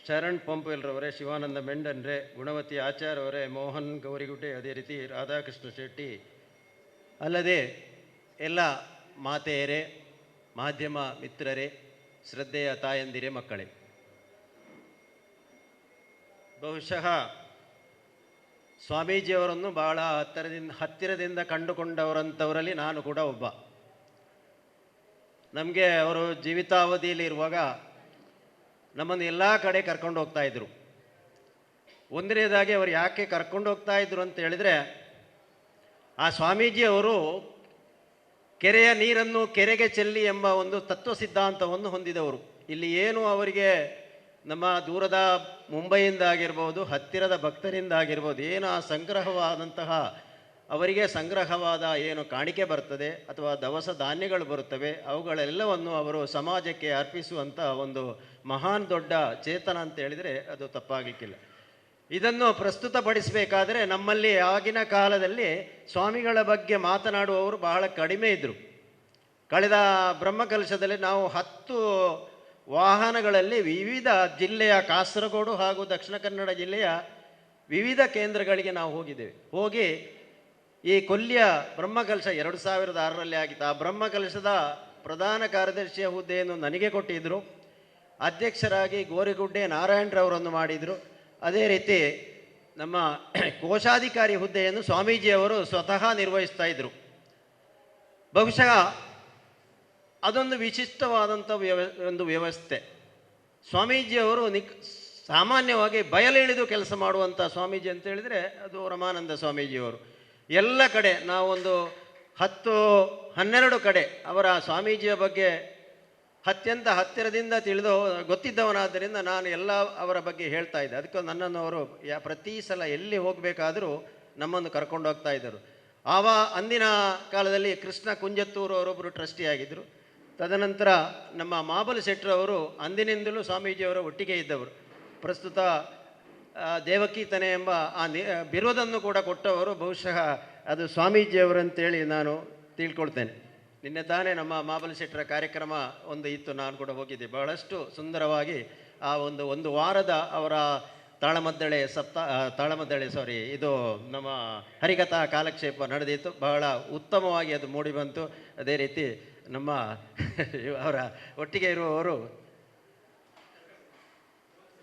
ಶರಣ್ ಪಂಪೇಲ್ರವರೇ, ಶಿವಾನಂದ ಮೆಂಡನ್ರೇ, ಗುಣವತಿ ಆಚಾರ್ಯವರೇ, ಮೋಹನ್ ಗೌರಿಗುಡ್ಡೆ, ಅದೇ ರೀತಿ ರಾಧಾಕೃಷ್ಣ ಶೆಟ್ಟಿ, ಅಲ್ಲದೆ ಎಲ್ಲ ಮಾತೆಯರೇ, ಮಾಧ್ಯಮ ಮಿತ್ರರೇ, ಶ್ರದ್ಧೆಯ ತಾಯಂದಿರೇ, ಮಕ್ಕಳೇ, ಬಹುಶಃ ಸ್ವಾಮೀಜಿಯವರನ್ನು ಬಹಳ ಹತ್ತಿರದಿಂದ ಕಂಡುಕೊಂಡವರಂಥವರಲ್ಲಿ ನಾನು ಕೂಡ ಒಬ್ಬ. ನಮಗೆ ಅವರು ಜೀವಿತಾವಧಿಯಲ್ಲಿ ಇರುವಾಗ ನಮ್ಮನ್ನು ಎಲ್ಲ ಕಡೆ ಕರ್ಕೊಂಡು ಹೋಗ್ತಾಯಿದ್ರು. ಒಂದನೇದಾಗಿ ಅವರು ಯಾಕೆ ಕರ್ಕೊಂಡು ಹೋಗ್ತಾಯಿದ್ರು ಅಂತ ಹೇಳಿದರೆ, ಆ ಸ್ವಾಮೀಜಿಯವರು ಕೆರೆಯ ನೀರನ್ನು ಕೆರೆಗೆ ಚೆಲ್ಲಿ ಎಂಬ ಒಂದು ತತ್ವ ಸಿದ್ಧಾಂತವನ್ನು ಹೊಂದಿದವರು. ಇಲ್ಲಿ ಏನು ಅವರಿಗೆ ನಮ್ಮ ದೂರದ ಮುಂಬೈಯಿಂದ ಆಗಿರ್ಬೋದು, ಹತ್ತಿರದ ಭಕ್ತರಿಂದ ಆಗಿರ್ಬೋದು, ಏನು ಆ ಸಂಗ್ರಹವಾದಂತಹ ಅವರಿಗೆ ಸಂಗ್ರಹವಾದ ಏನು ಕಾಣಿಕೆ ಬರ್ತದೆ ಅಥವಾ ದವಸ ಧಾನ್ಯಗಳು ಬರುತ್ತವೆ, ಅವುಗಳೆಲ್ಲವನ್ನು ಅವರು ಸಮಾಜಕ್ಕೆ ಅರ್ಪಿಸುವಂಥ ಒಂದು ಮಹಾನ್ ದೊಡ್ಡ ಚೇತನ ಅಂತ ಹೇಳಿದರೆ ಅದು ತಪ್ಪಾಗಲಿಕ್ಕಿಲ್ಲ. ಇದನ್ನು ಪ್ರಸ್ತುತಪಡಿಸಬೇಕಾದರೆ ನಮ್ಮಲ್ಲಿ ಆಗಿನ ಕಾಲದಲ್ಲಿ ಸ್ವಾಮಿಗಳ ಬಗ್ಗೆ ಮಾತನಾಡುವವರು ಬಹಳ ಕಡಿಮೆ ಇದ್ದರು. ಕಳೆದ ಬ್ರಹ್ಮಕಲಶದಲ್ಲಿ ನಾವು 10 ವಾಹನಗಳಲ್ಲಿ ವಿವಿಧ ಜಿಲ್ಲೆಯ ಕಾಸರಗೋಡು ಹಾಗೂ ದಕ್ಷಿಣ ಕನ್ನಡ ಜಿಲ್ಲೆಯ ವಿವಿಧ ಕೇಂದ್ರಗಳಿಗೆ ನಾವು ಹೋಗಿದ್ದೇವೆ. ಹೋಗಿ ಈ ಕೊಲ್ಯ ಬ್ರಹ್ಮಕಲಶ 2006ರಲ್ಲಿ ಆಗಿತ್ತು. ಆ ಬ್ರಹ್ಮಕಲಶದ ಪ್ರಧಾನ ಕಾರ್ಯದರ್ಶಿಯ ಹುದ್ದೆಯನ್ನು ನನಗೆ ಕೊಟ್ಟಿದ್ದರು. ಅಧ್ಯಕ್ಷರಾಗಿ ಗೋರಿಗುಡ್ಡೆ ನಾರಾಯಣರವರನ್ನು ಮಾಡಿದರು. ಅದೇ ರೀತಿ ನಮ್ಮ ಕೋಶಾಧಿಕಾರಿ ಹುದ್ದೆಯನ್ನು ಸ್ವಾಮೀಜಿಯವರು ಸ್ವತಃ ನಿರ್ವಹಿಸ್ತಾ ಇದ್ದರು. ಬಹುಶಃ ಅದೊಂದು ವಿಶಿಷ್ಟವಾದಂಥ ಒಂದು ವ್ಯವಸ್ಥೆ. ಸ್ವಾಮೀಜಿಯವರು ಸಾಮಾನ್ಯವಾಗಿ ಬಯಲಿಳಿದು ಕೆಲಸ ಮಾಡುವಂಥ ಸ್ವಾಮೀಜಿ ಅಂತ ಹೇಳಿದರೆ ಅದು ರಮಾನಂದ ಸ್ವಾಮೀಜಿಯವರು. ಎಲ್ಲ ಕಡೆ ನಾವೊಂದು 10-12 ಕಡೆ ಅವರ ಸ್ವಾಮೀಜಿಯ ಬಗ್ಗೆ ಅತ್ಯಂತ ಹತ್ತಿರದಿಂದ ಗೊತ್ತಿದ್ದವನಾದ್ದರಿಂದ ನಾನು ಎಲ್ಲ ಅವರ ಬಗ್ಗೆ ಹೇಳ್ತಾ ಇದ್ದೆ. ಅದಕ್ಕೆ ನನ್ನನ್ನು ಅವರು ಪ್ರತಿ ಸಲ ಎಲ್ಲಿ ಹೋಗಬೇಕಾದರೂ ನಮ್ಮನ್ನು ಕರ್ಕೊಂಡು ಹೋಗ್ತಾ ಇದ್ದರು. ಅಂದಿನ ಕಾಲದಲ್ಲಿ ಕೃಷ್ಣ ಕುಂಜತ್ತೂರು ಅವರೊಬ್ಬರು ಟ್ರಸ್ಟಿ ಆಗಿದ್ದರು. ತದನಂತರ ನಮ್ಮ ಮಾಬಲ್ ಶೆಟ್ಟರವರು ಅಂದಿನಿಂದಲೂ ಸ್ವಾಮೀಜಿಯವರ ಒಟ್ಟಿಗೆ ಇದ್ದವರು. ಪ್ರಸ್ತುತ ದೇವಕೀತನೆ ಎಂಬ ಆ ಬಿರುದನ್ನು ಕೂಡ ಕೊಟ್ಟವರು ಬಹುಶಃ ಅದು ಸ್ವಾಮೀಜಿಯವರಂತೇಳಿ ನಾನು ತಿಳ್ಕೊಳ್ತೇನೆ. ನಿನ್ನೆ ತಾನೇ ನಮ್ಮ ಮಾಬಲ್ ಶೆಟ್ಟರ ಕಾರ್ಯಕ್ರಮ ಒಂದು ಇತ್ತು, ನಾನು ಕೂಡ ಹೋಗಿದ್ದೆ. ಬಹಳಷ್ಟು ಸುಂದರವಾಗಿ ಆ ಒಂದು ವಾರದ ಅವರ ಇದು ನಮ್ಮ ಹರಿಕಥಾ ಕಾಲಕ್ಷೇಪ ನಡೆದಿತ್ತು. ಬಹಳ ಉತ್ತಮವಾಗಿ ಅದು ಮೂಡಿಬಂತು. ಅದೇ ರೀತಿ ನಮ್ಮ ಅವರ ಒಟ್ಟಿಗೆ ಇರುವವರು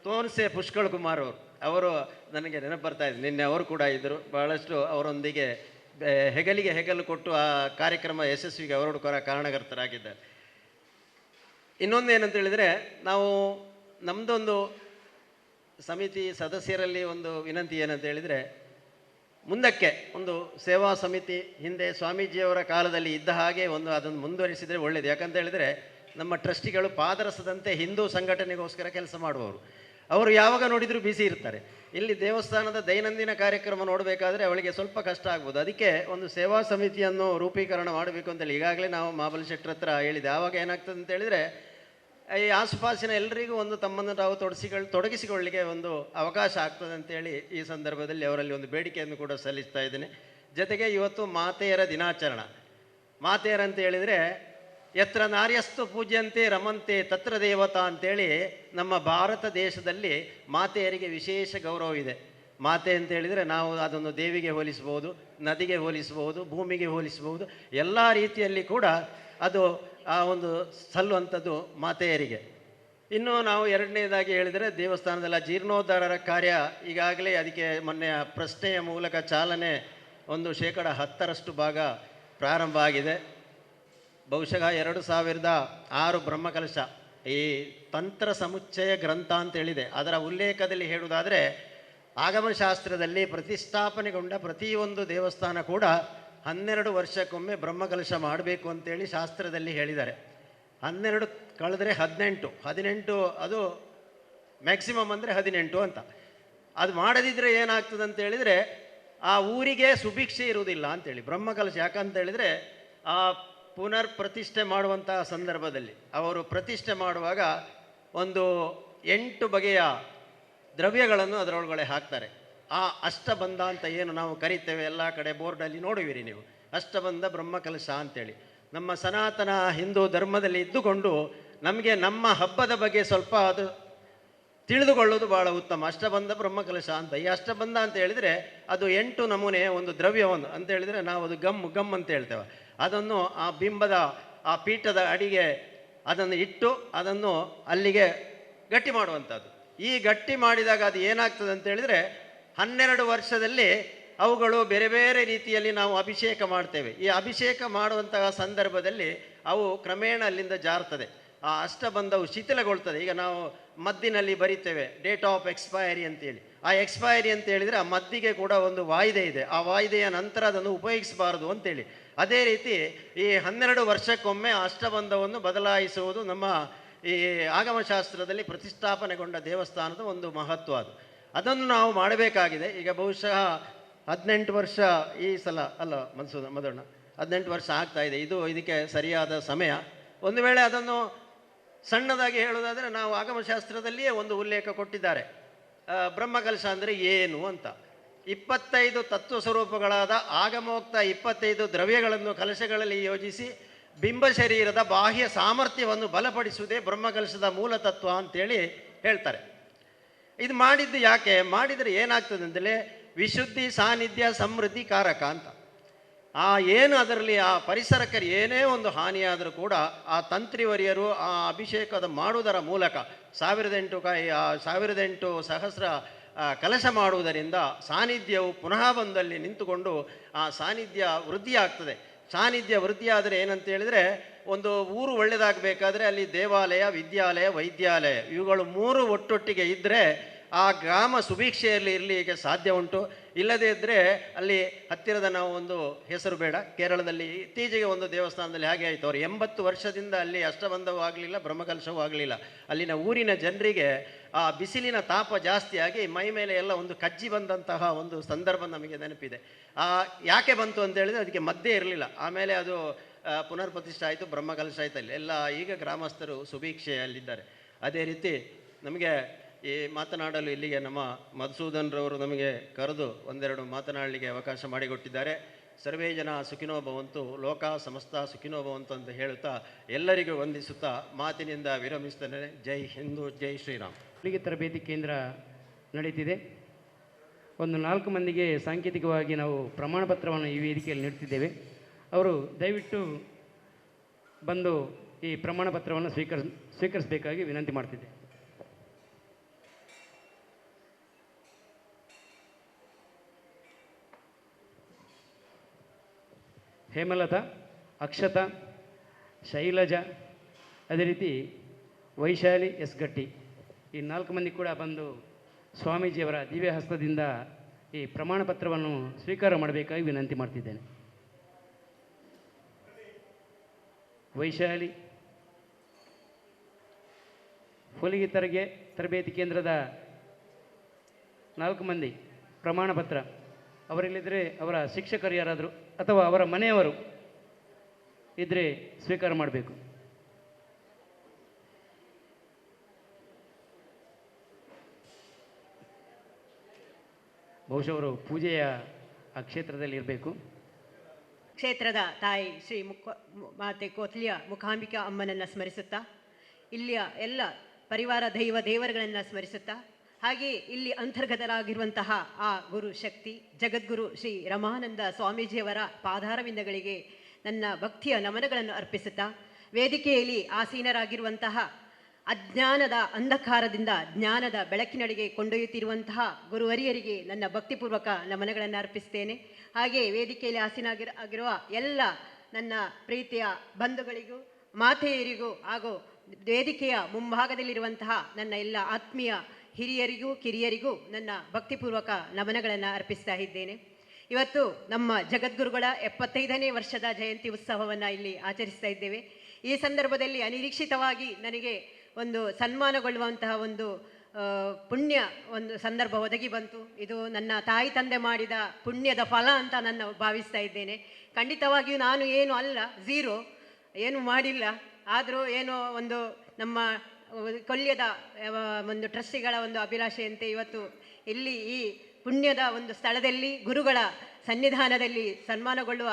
ತೋನ್ಸೆ ಪುಷ್ಕಳ್ ಕುಮಾರ್ ಅವರು ನನಗೆ ನೆನಪು ಬರ್ತಾ ಇದ್ರು. ನಿನ್ನೆ ಅವರು ಕೂಡ ಇದ್ದರು. ಬಹಳಷ್ಟು ಅವರೊಂದಿಗೆ ಹೆಗಲಿಗೆ ಹೆಗಲು ಕೊಟ್ಟು ಆ ಕಾರ್ಯಕ್ರಮ ಯಶಸ್ವಿಗೆ ಅವರು ಕೂಡ ಕಾರಣಕರ್ತರಾಗಿದ್ದಾರೆ. ಇನ್ನೊಂದು ಏನಂತ ಹೇಳಿದರೆ, ನಾವು ನಮ್ಮದೊಂದು ಸಮಿತಿ ಸದಸ್ಯರಲ್ಲಿ ಒಂದು ವಿನಂತಿ ಏನಂತ ಹೇಳಿದರೆ, ಮುಂದಕ್ಕೆ ಒಂದು ಸೇವಾ ಸಮಿತಿ ಹಿಂದೆ ಸ್ವಾಮೀಜಿಯವರ ಕಾಲದಲ್ಲಿ ಇದ್ದ ಹಾಗೆ ಅದನ್ನು ಮುಂದುವರಿಸಿದರೆ ಒಳ್ಳೆಯದು. ಯಾಕಂತ ಹೇಳಿದರೆ ನಮ್ಮ ಟ್ರಸ್ಟಿಗಳು ಪಾದರಸದಂತೆ ಹಿಂದೂ ಸಂಘಟನೆಗೋಸ್ಕರ ಕೆಲಸ ಮಾಡುವವರು. ಅವರು ಯಾವಾಗ ನೋಡಿದರೂ ಬಿಸಿ ಇರ್ತಾರೆ. ಇಲ್ಲಿ ದೇವಸ್ಥಾನದ ದೈನಂದಿನ ಕಾರ್ಯಕ್ರಮ ನೋಡಬೇಕಾದ್ರೆ ಅವಳಿಗೆ ಸ್ವಲ್ಪ ಕಷ್ಟ ಆಗ್ಬೋದು. ಅದಕ್ಕೆ ಒಂದು ಸೇವಾ ಸಮಿತಿಯನ್ನು ರೂಪೀಕರಣ ಮಾಡಬೇಕು ಅಂತೇಳಿ ಈಗಾಗಲೇ ನಾವು ಮಾಬಲ್ ಶೆಟ್ಟರ ಹತ್ರ ಹೇಳಿದೆ. ಆವಾಗ ಏನಾಗ್ತದೆ ಅಂತ ಹೇಳಿದರೆ, ಈ ಆಸುಪಾಸಿನ ಎಲ್ಲರಿಗೂ ಒಂದು ತಮ್ಮನ್ನು ತಾವು ತೊಡಗಿಸಿಕೊಳ್ಳಲಿಕ್ಕೆ ಒಂದು ಅವಕಾಶ ಆಗ್ತದೆ ಅಂತೇಳಿ ಈ ಸಂದರ್ಭದಲ್ಲಿ ಅವರಲ್ಲಿ ಒಂದು ಬೇಡಿಕೆಯನ್ನು ಕೂಡ ಸಲ್ಲಿಸ್ತಾ ಇದ್ದೇನೆ. ಜೊತೆಗೆ ಇವತ್ತು ಮಾತೆಯರ ದಿನಾಚರಣೆ. ಮಾತೆಯರಂತ ಹೇಳಿದರೆ ಯತ್ರ ನಾರ್ಯಸ್ತು ಪೂಜ್ಯಂತೆ ರಮಂತೆ ತತ್ರ ದೇವತಾ ಅಂತೇಳಿ ನಮ್ಮ ಭಾರತ ದೇಶದಲ್ಲಿ ಮಾತೆಯರಿಗೆ ವಿಶೇಷ ಗೌರವ ಇದೆ. ಮಾತೆ ಅಂತ ಹೇಳಿದರೆ ನಾವು ಅದನ್ನು ದೇವಿಗೆ ಹೋಲಿಸ್ಬೋದು, ನದಿಗೆ ಹೋಲಿಸ್ಬೋದು, ಭೂಮಿಗೆ ಹೋಲಿಸ್ಬೋದು. ಎಲ್ಲ ರೀತಿಯಲ್ಲಿ ಕೂಡ ಅದು ಆ ಒಂದು ಸಲ್ಲುವಂಥದ್ದು ಮಾತೆಯರಿಗೆ. ಇನ್ನು ನಾವು ಎರಡನೇದಾಗಿ ಹೇಳಿದರೆ ದೇವಸ್ಥಾನದಲ್ಲ ಜೀರ್ಣೋದ್ಧಾರ ಕಾರ್ಯ ಈಗಾಗಲೇ ಅದಕ್ಕೆ ಮೊನ್ನೆ ಪ್ರಶ್ನೆಯ ಮೂಲಕ ಚಾಲನೆ ಒಂದು 10% ಭಾಗ ಪ್ರಾರಂಭ ಆಗಿದೆ. ಬಹುಶಃ 2006 ಬ್ರಹ್ಮಕಲಶ ಈ ತಂತ್ರ ಸಮುಚ್ಚಯ ಗ್ರಂಥ ಅಂತ ಹೇಳಿದೆ. ಅದರ ಉಲ್ಲೇಖದಲ್ಲಿ ಹೇಳುವುದಾದರೆ ಆಗಮಶಾಸ್ತ್ರದಲ್ಲಿ ಪ್ರತಿಷ್ಠಾಪನೆಗೊಂಡ ಪ್ರತಿಯೊಂದು ದೇವಸ್ಥಾನ ಕೂಡ 12 ವರ್ಷಕ್ಕೊಮ್ಮೆ ಬ್ರಹ್ಮಕಲಶ ಮಾಡಬೇಕು ಅಂತೇಳಿ ಶಾಸ್ತ್ರದಲ್ಲಿ ಹೇಳಿದ್ದಾರೆ. 12 ಕಳೆದ್ರೆ 18 ಅದು ಮ್ಯಾಕ್ಸಿಮಮ್ ಅಂದರೆ 18 ಅಂತ. ಅದು ಮಾಡದಿದ್ದರೆ ಏನಾಗ್ತದೆ ಅಂತ ಹೇಳಿದರೆ ಆ ಊರಿಗೆ ಸುಭಿಕ್ಷೆ ಇರುವುದಿಲ್ಲ ಅಂತೇಳಿ ಬ್ರಹ್ಮಕಲಶ. ಯಾಕಂತ ಹೇಳಿದರೆ ಆ ಪುನರ್ ಪ್ರತಿಷ್ಠೆ ಮಾಡುವಂತಹ ಸಂದರ್ಭದಲ್ಲಿ ಅವರು ಪ್ರತಿಷ್ಠೆ ಮಾಡುವಾಗ ಒಂದು 8 ಬಗೆಯ ದ್ರವ್ಯಗಳನ್ನು ಅದರೊಳಗಡೆ ಹಾಕ್ತಾರೆ. ಆ ಅಷ್ಟಬಂಧ ಅಂತ ಏನು ನಾವು ಕರಿತೇವೆ, ಎಲ್ಲ ಕಡೆ ಬೋರ್ಡಲ್ಲಿ ನೋಡುವಿರಿ ನೀವು, ಅಷ್ಟಬಂಧ ಬ್ರಹ್ಮಕಲಶ ಅಂತೇಳಿ. ನಮ್ಮ ಸನಾತನ ಹಿಂದೂ ಧರ್ಮದಲ್ಲಿ ಇದ್ದುಕೊಂಡು ನಮಗೆ ನಮ್ಮ ಹಬ್ಬದ ಬಗ್ಗೆ ಸ್ವಲ್ಪ ಅದು ತಿಳಿದುಕೊಳ್ಳೋದು ಭಾಳ ಉತ್ತಮ. ಅಷ್ಟಬಂಧ ಬ್ರಹ್ಮಕಲಶ ಅಂತ. ಈ ಅಷ್ಟಬಂಧ ಅಂತ ಹೇಳಿದರೆ ಅದು 8 ನಮೂನೆಯ ಒಂದು ದ್ರವ್ಯವನ್ನು ಅಂತ ಹೇಳಿದರೆ ನಾವು ಅದು ಗಮ್ ಅಂತ ಹೇಳ್ತೇವೆ. ಅದನ್ನು ಆ ಬಿಂಬದ ಆ ಪೀಠದ ಅಡಿಗೆ ಅದನ್ನು ಇಟ್ಟು ಅದನ್ನು ಅಲ್ಲಿಗೆ ಗಟ್ಟಿ ಮಾಡುವಂಥದ್ದು. ಈ ಗಟ್ಟಿ ಮಾಡಿದಾಗ ಅದು ಏನಾಗ್ತದೆ ಅಂತ ಹೇಳಿದರೆ 12 ವರ್ಷದಲ್ಲಿ ಅವುಗಳು ಬೇರೆ ಬೇರೆ ರೀತಿಯಲ್ಲಿ ನಾವು ಅಭಿಷೇಕ ಮಾಡ್ತೇವೆ. ಈ ಅಭಿಷೇಕ ಮಾಡುವಂತಹ ಸಂದರ್ಭದಲ್ಲಿ ಅವು ಕ್ರಮೇಣ ಅಲ್ಲಿಂದ ಜಾರ್ತದೆ. ಆ ಅಷ್ಟಬಂಧವು ಶಿಥಿಲಗೊಳ್ತದೆ. ಈಗ ನಾವು ಮದ್ದಿನಲ್ಲಿ ಬರಿತೇವೆ ಡೇಟ್ ಆಫ್ ಎಕ್ಸ್ಪೈರಿ ಅಂತೇಳಿ. ಆ ಎಕ್ಸ್ಪೈರಿ ಅಂತ ಹೇಳಿದರೆ ಆ ಮದ್ದಿಗೆ ಕೂಡ ಒಂದು ವಾಯ್ದೆ ಇದೆ. ಆ ವಾಯ್ದೆಯ ನಂತರ ಅದನ್ನು ಉಪಯೋಗಿಸಬಾರದು ಅಂತೇಳಿ. ಅದೇ ರೀತಿ ಈ 12 ವರ್ಷಕ್ಕೊಮ್ಮೆ ಅಷ್ಟಬಂಧವನ್ನು ಬದಲಾಯಿಸುವುದು ನಮ್ಮ ಈ ಆಗಮಶಾಸ್ತ್ರದಲ್ಲಿ ಪ್ರತಿಷ್ಠಾಪನೆಗೊಂಡ ದೇವಸ್ಥಾನದ ಒಂದು ಮಹತ್ವ. ಅದನ್ನು ನಾವು ಮಾಡಬೇಕಾಗಿದೆ. ಈಗ ಬಹುಶಃ 18 ವರ್ಷ ಈ ಸಲ ಅಲ್ಲ ಮಧುಣ್ಣ 18 ವರ್ಷ ಆಗ್ತಾ ಇದೆ. ಇದಕ್ಕೆ ಸರಿಯಾದ ಸಮಯ. ಒಂದು ವೇಳೆ ಅದನ್ನು ಸಣ್ಣದಾಗಿ ಹೇಳೋದಾದರೆ ನಾವು ಆಗಮಶಾಸ್ತ್ರದಲ್ಲಿಯೇ ಒಂದು ಉಲ್ಲೇಖ ಕೊಟ್ಟಿದ್ದಾರೆ. ಬ್ರಹ್ಮಕಲಶ ಅಂದರೆ ಏನು ಅಂತ. 25 ತತ್ವ ಸ್ವರೂಪಗಳಾದ ಆಗಮೋಕ್ತ 25 ದ್ರವ್ಯಗಳನ್ನು ಕಲಶಗಳಲ್ಲಿ ಯೋಜಿಸಿ ಬಿಂಬ ಶರೀರದ ಬಾಹ್ಯ ಸಾಮರ್ಥ್ಯವನ್ನು ಬಲಪಡಿಸುವುದೇ ಬ್ರಹ್ಮಕಲಶದ ಮೂಲ ತತ್ವ ಅಂತೇಳಿ ಹೇಳ್ತಾರೆ. ಇದು ಮಾಡಿದ್ದು ಯಾಕೆ, ಮಾಡಿದರೆ ಏನಾಗ್ತದೆ ಅಂತಲೇ ವಿಶುದ್ಧಿ, ಸಾನ್ನಿಧ್ಯ, ಸಮೃದ್ಧಿ ಕಾರಕ ಅಂತ. ಏನು ಅದರಲ್ಲಿ ಆ ಪರಿಸರಕ್ಕೆ ಏನೇ ಒಂದು ಹಾನಿಯಾದರೂ ಕೂಡ ಆ ತಂತ್ರಿವರಿಯರು ಆ ಅಭಿಷೇಕದ ಮಾಡುವುದರ ಮೂಲಕ 1008 ಸಹಸ್ರ ಕಲಶ ಮಾಡುವುದರಿಂದ ಸಾನ್ನಿಧ್ಯವು ಪುನಃ ಬಂದಲ್ಲಿ ನಿಂತುಕೊಂಡು ಆ ಸಾನ್ನಿಧ್ಯ ವೃದ್ಧಿ ಆಗ್ತದೆ. ಸಾನ್ನಿಧ್ಯ ವೃದ್ಧಿ ಆದರೆ ಏನಂತ ಹೇಳಿದರೆ ಒಂದು ಊರು ಒಳ್ಳೆಯದಾಗಬೇಕಾದ್ರೆ ಅಲ್ಲಿ ದೇವಾಲಯ, ವಿದ್ಯಾಲಯ, ವೈದ್ಯಾಲಯ ಇವುಗಳು 3 ಒಟ್ಟೊಟ್ಟಿಗೆ ಇದ್ದರೆ ಆ ಗ್ರಾಮ ಸುಭಿಕ್ಷೆಯಲ್ಲಿ ಇರಲಿಕ್ಕೆ ಸಾಧ್ಯ ಉಂಟು. ಇಲ್ಲದೇ ಇದ್ದರೆ ಅಲ್ಲಿ ಹತ್ತಿರದ ನಾವು ಒಂದು ಹೆಸರು ಬೇಡ, ಕೇರಳದಲ್ಲಿ ಇತ್ತೀಚೆಗೆ ಒಂದು ದೇವಸ್ಥಾನದಲ್ಲಿ ಹಾಗೆ ಆಯಿತು. ಅವರು 80 ವರ್ಷದಿಂದ ಅಲ್ಲಿ ಅಷ್ಟಬಂಧವೂ ಆಗಲಿಲ್ಲ, ಬ್ರಹ್ಮಕಲಶವೂ ಆಗಲಿಲ್ಲ. ಅಲ್ಲಿನ ಊರಿನ ಜನರಿಗೆ ಆ ಬಿಸಿಲಿನ ತಾಪ ಜಾಸ್ತಿಯಾಗಿ ಮೈ ಮೇಲೆ ಎಲ್ಲ ಒಂದು ಕಜ್ಜಿ ಬಂದಂತಹ ಒಂದು ಸಂದರ್ಭ ನಮಗೆ ನೆನಪಿದೆ. ಯಾಕೆ ಬಂತು ಅಂತ ಹೇಳಿದರೆ ಅದಕ್ಕೆ ಮದ್ದೇ ಇರಲಿಲ್ಲ. ಆಮೇಲೆ ಅದು ಪುನರ್ ಪ್ರತಿಷ್ಠೆ ಆಯಿತು, ಬ್ರಹ್ಮಕಲಶ ಆಯಿತು. ಅಲ್ಲಿ ಎಲ್ಲ ಈಗ ಗ್ರಾಮಸ್ಥರು ಸುಭಿಕ್ಷೆಯಲ್ಲಿದ್ದಾರೆ. ಅದೇ ರೀತಿ ನಮಗೆ ಈ ಮಾತನಾಡಲು ಇಲ್ಲಿಗೆ ನಮ್ಮ ಮಧುಸೂದನ್ರವರು ನಮಗೆ ಕರೆದು ಒಂದೆರಡು ಮಾತನಾಡಲಿಕ್ಕೆ ಅವಕಾಶ ಮಾಡಿಕೊಟ್ಟಿದ್ದಾರೆ. ಸರ್ವೇ ಜನ ಸುಖಿನೋ ಭವಂತು, ಲೋಕ ಸಮಸ್ತ ಸುಖಿನೋ ಭವಂತು ಅಂತ ಹೇಳುತ್ತಾ ಎಲ್ಲರಿಗೂ ವಂದಿಸುತ್ತಾ ಮಾತಿನಿಂದ ವಿರಮಿಸ್ತೇನೆ. ಜೈ ಹಿಂದೂ, ಜೈ ಶ್ರೀರಾಮ್. ಹೊಲಿಗೆ ತರಬೇತಿ ಕೇಂದ್ರ ನಡೀತಿದೆ. ಒಂದು 4 ಮಂದಿಗೆ ಸಾಂಕೇತಿಕವಾಗಿ ನಾವು ಪ್ರಮಾಣ ಪತ್ರವನ್ನು ಈ ವೇದಿಕೆಯಲ್ಲಿ ನೀಡ್ತಿದ್ದೇವೆ. ಅವರು ದಯವಿಟ್ಟು ಬಂದು ಈ ಪ್ರಮಾಣ ಪತ್ರವನ್ನು ಸ್ವೀಕರಿಸಬೇಕಾಗಿ ವಿನಂತಿ ಮಾಡ್ತಿದ್ದೆ. ಹೇಮಲತಾ, ಅಕ್ಷತಾ, ಶೈಲಜಾ, ಅದೇ ರೀತಿ ವೈಶಾಲಿ ಎಸ್ ಗಟ್ಟಿ, ಈ 4 ಮಂದಿ ಕೂಡ ಬಂದು ಸ್ವಾಮೀಜಿಯವರ ದಿವ್ಯ ಹಸ್ತದಿಂದ ಈ ಪ್ರಮಾಣ ಪತ್ರವನ್ನು ಸ್ವೀಕಾರ ಮಾಡಬೇಕಾಗಿ ವಿನಂತಿ ಮಾಡ್ತಿದ್ದೇನೆ. ವೈಶಾಲಿ, ಹೊಲಿಗೆ ತರಬೇತಿ ಕೇಂದ್ರದ 4 ಮಂದಿ ಪ್ರಮಾಣ ಪತ್ರ ಅವರಿಲ್ಲಿದ್ದರೆ ಅವರ ಶಿಕ್ಷಕರು ಯಾರಾದರೂ ಅಥವಾ ಅವರ ಮನೆಯವರು ಇದ್ದರೆ ಸ್ವೀಕಾರ ಮಾಡಬೇಕು. ಬಹುಶಃ ಅವರು ಪೂಜೆಯ ಆ ಕ್ಷೇತ್ರದಲ್ಲಿ ಇರಬೇಕು. ಕ್ಷೇತ್ರದ ತಾಯಿ ಶ್ರೀ ಮಾತೆ ಕೋತ್ಲಿಯ ಮುಖಾಂಬಿಕಾ ಅಮ್ಮನನ್ನು ಸ್ಮರಿಸುತ್ತಾ, ಇಲ್ಲಿಯ ಎಲ್ಲ ಪರಿವಾರ ದೇವರುಗಳನ್ನು ಸ್ಮರಿಸುತ್ತಾ, ಹಾಗೆಯೇ ಇಲ್ಲಿ ಅಂತರ್ಗತರಾಗಿರುವಂತಹ ಆ ಗುರು ಶಕ್ತಿ ಜಗದ್ಗುರು ಶ್ರೀ ರಮಾನಂದ ಸ್ವಾಮೀಜಿಯವರ ಪಾದಾರವಿಂದಗಳಿಗೆ ನನ್ನ ಭಕ್ತಿಯ ನಮನಗಳನ್ನು ಅರ್ಪಿಸುತ್ತಾ, ವೇದಿಕೆಯಲ್ಲಿ ಆಸೀನರಾಗಿರುವಂತಹ ಅಜ್ಞಾನದ ಅಂಧಕಾರದಿಂದ ಜ್ಞಾನದ ಬೆಳಕಿನಡೆಗೆ ಕೊಂಡೊಯ್ಯುತ್ತಿರುವಂತಹ ಗುರುವರಿಯರಿಗೆ ನನ್ನ ಭಕ್ತಿಪೂರ್ವಕ ನಮನಗಳನ್ನು ಅರ್ಪಿಸ್ತೇನೆ. ಹಾಗೆ ವೇದಿಕೆಯಲ್ಲಿ ಆಗಿರುವ ಎಲ್ಲ ನನ್ನ ಪ್ರೀತಿಯ ಬಂಧುಗಳಿಗೂ ಮಾತೆಯರಿಗೂ ಹಾಗೂ ವೇದಿಕೆಯ ಮುಂಭಾಗದಲ್ಲಿರುವಂತಹ ನನ್ನ ಎಲ್ಲ ಆತ್ಮೀಯ ಹಿರಿಯರಿಗೂ ಕಿರಿಯರಿಗೂ ನನ್ನ ಭಕ್ತಿಪೂರ್ವಕ ನಮನಗಳನ್ನು ಅರ್ಪಿಸ್ತಾ ಇದ್ದೇನೆ. ಇವತ್ತು ನಮ್ಮ ಜಗದ್ಗುರುಗಳ 75ನೇ ವರ್ಷದ ಜಯಂತಿ ಉತ್ಸವವನ್ನು ಇಲ್ಲಿ ಆಚರಿಸ್ತಾ ಇದ್ದೇವೆ. ಈ ಸಂದರ್ಭದಲ್ಲಿ ಅನಿರೀಕ್ಷಿತವಾಗಿ ನನಗೆ ಒಂದು ಸನ್ಮಾನಗೊಳ್ಳುವಂತಹ ಒಂದು ಪುಣ್ಯ ಒಂದು ಸಂದರ್ಭ ಒದಗಿ ಬಂತು. ಇದು ನನ್ನ ತಾಯಿ ತಂದೆ ಮಾಡಿದ ಪುಣ್ಯದ ಫಲ ಅಂತ ನಾನು ಭಾವಿಸ್ತಾ ಇದ್ದೇನೆ. ಖಂಡಿತವಾಗಿಯೂ ನಾನು ಏನು ಅಲ್ಲ, ಝೀರೋ, ಏನು ಮಾಡಿಲ್ಲ. ಆದರೂ ಏನೋ ಒಂದು ನಮ್ಮ ಕೊಲ್ಯದ ಒಂದು ಟ್ರಸ್ಟಿಗಳ ಒಂದು ಅಭಿಲಾಷೆಯಂತೆ ಇವತ್ತು ಇಲ್ಲಿ ಈ ಪುಣ್ಯದ ಒಂದು ಸ್ಥಳದಲ್ಲಿ ಗುರುಗಳ ಸನ್ನಿಧಾನದಲ್ಲಿ ಸನ್ಮಾನಗೊಳ್ಳುವ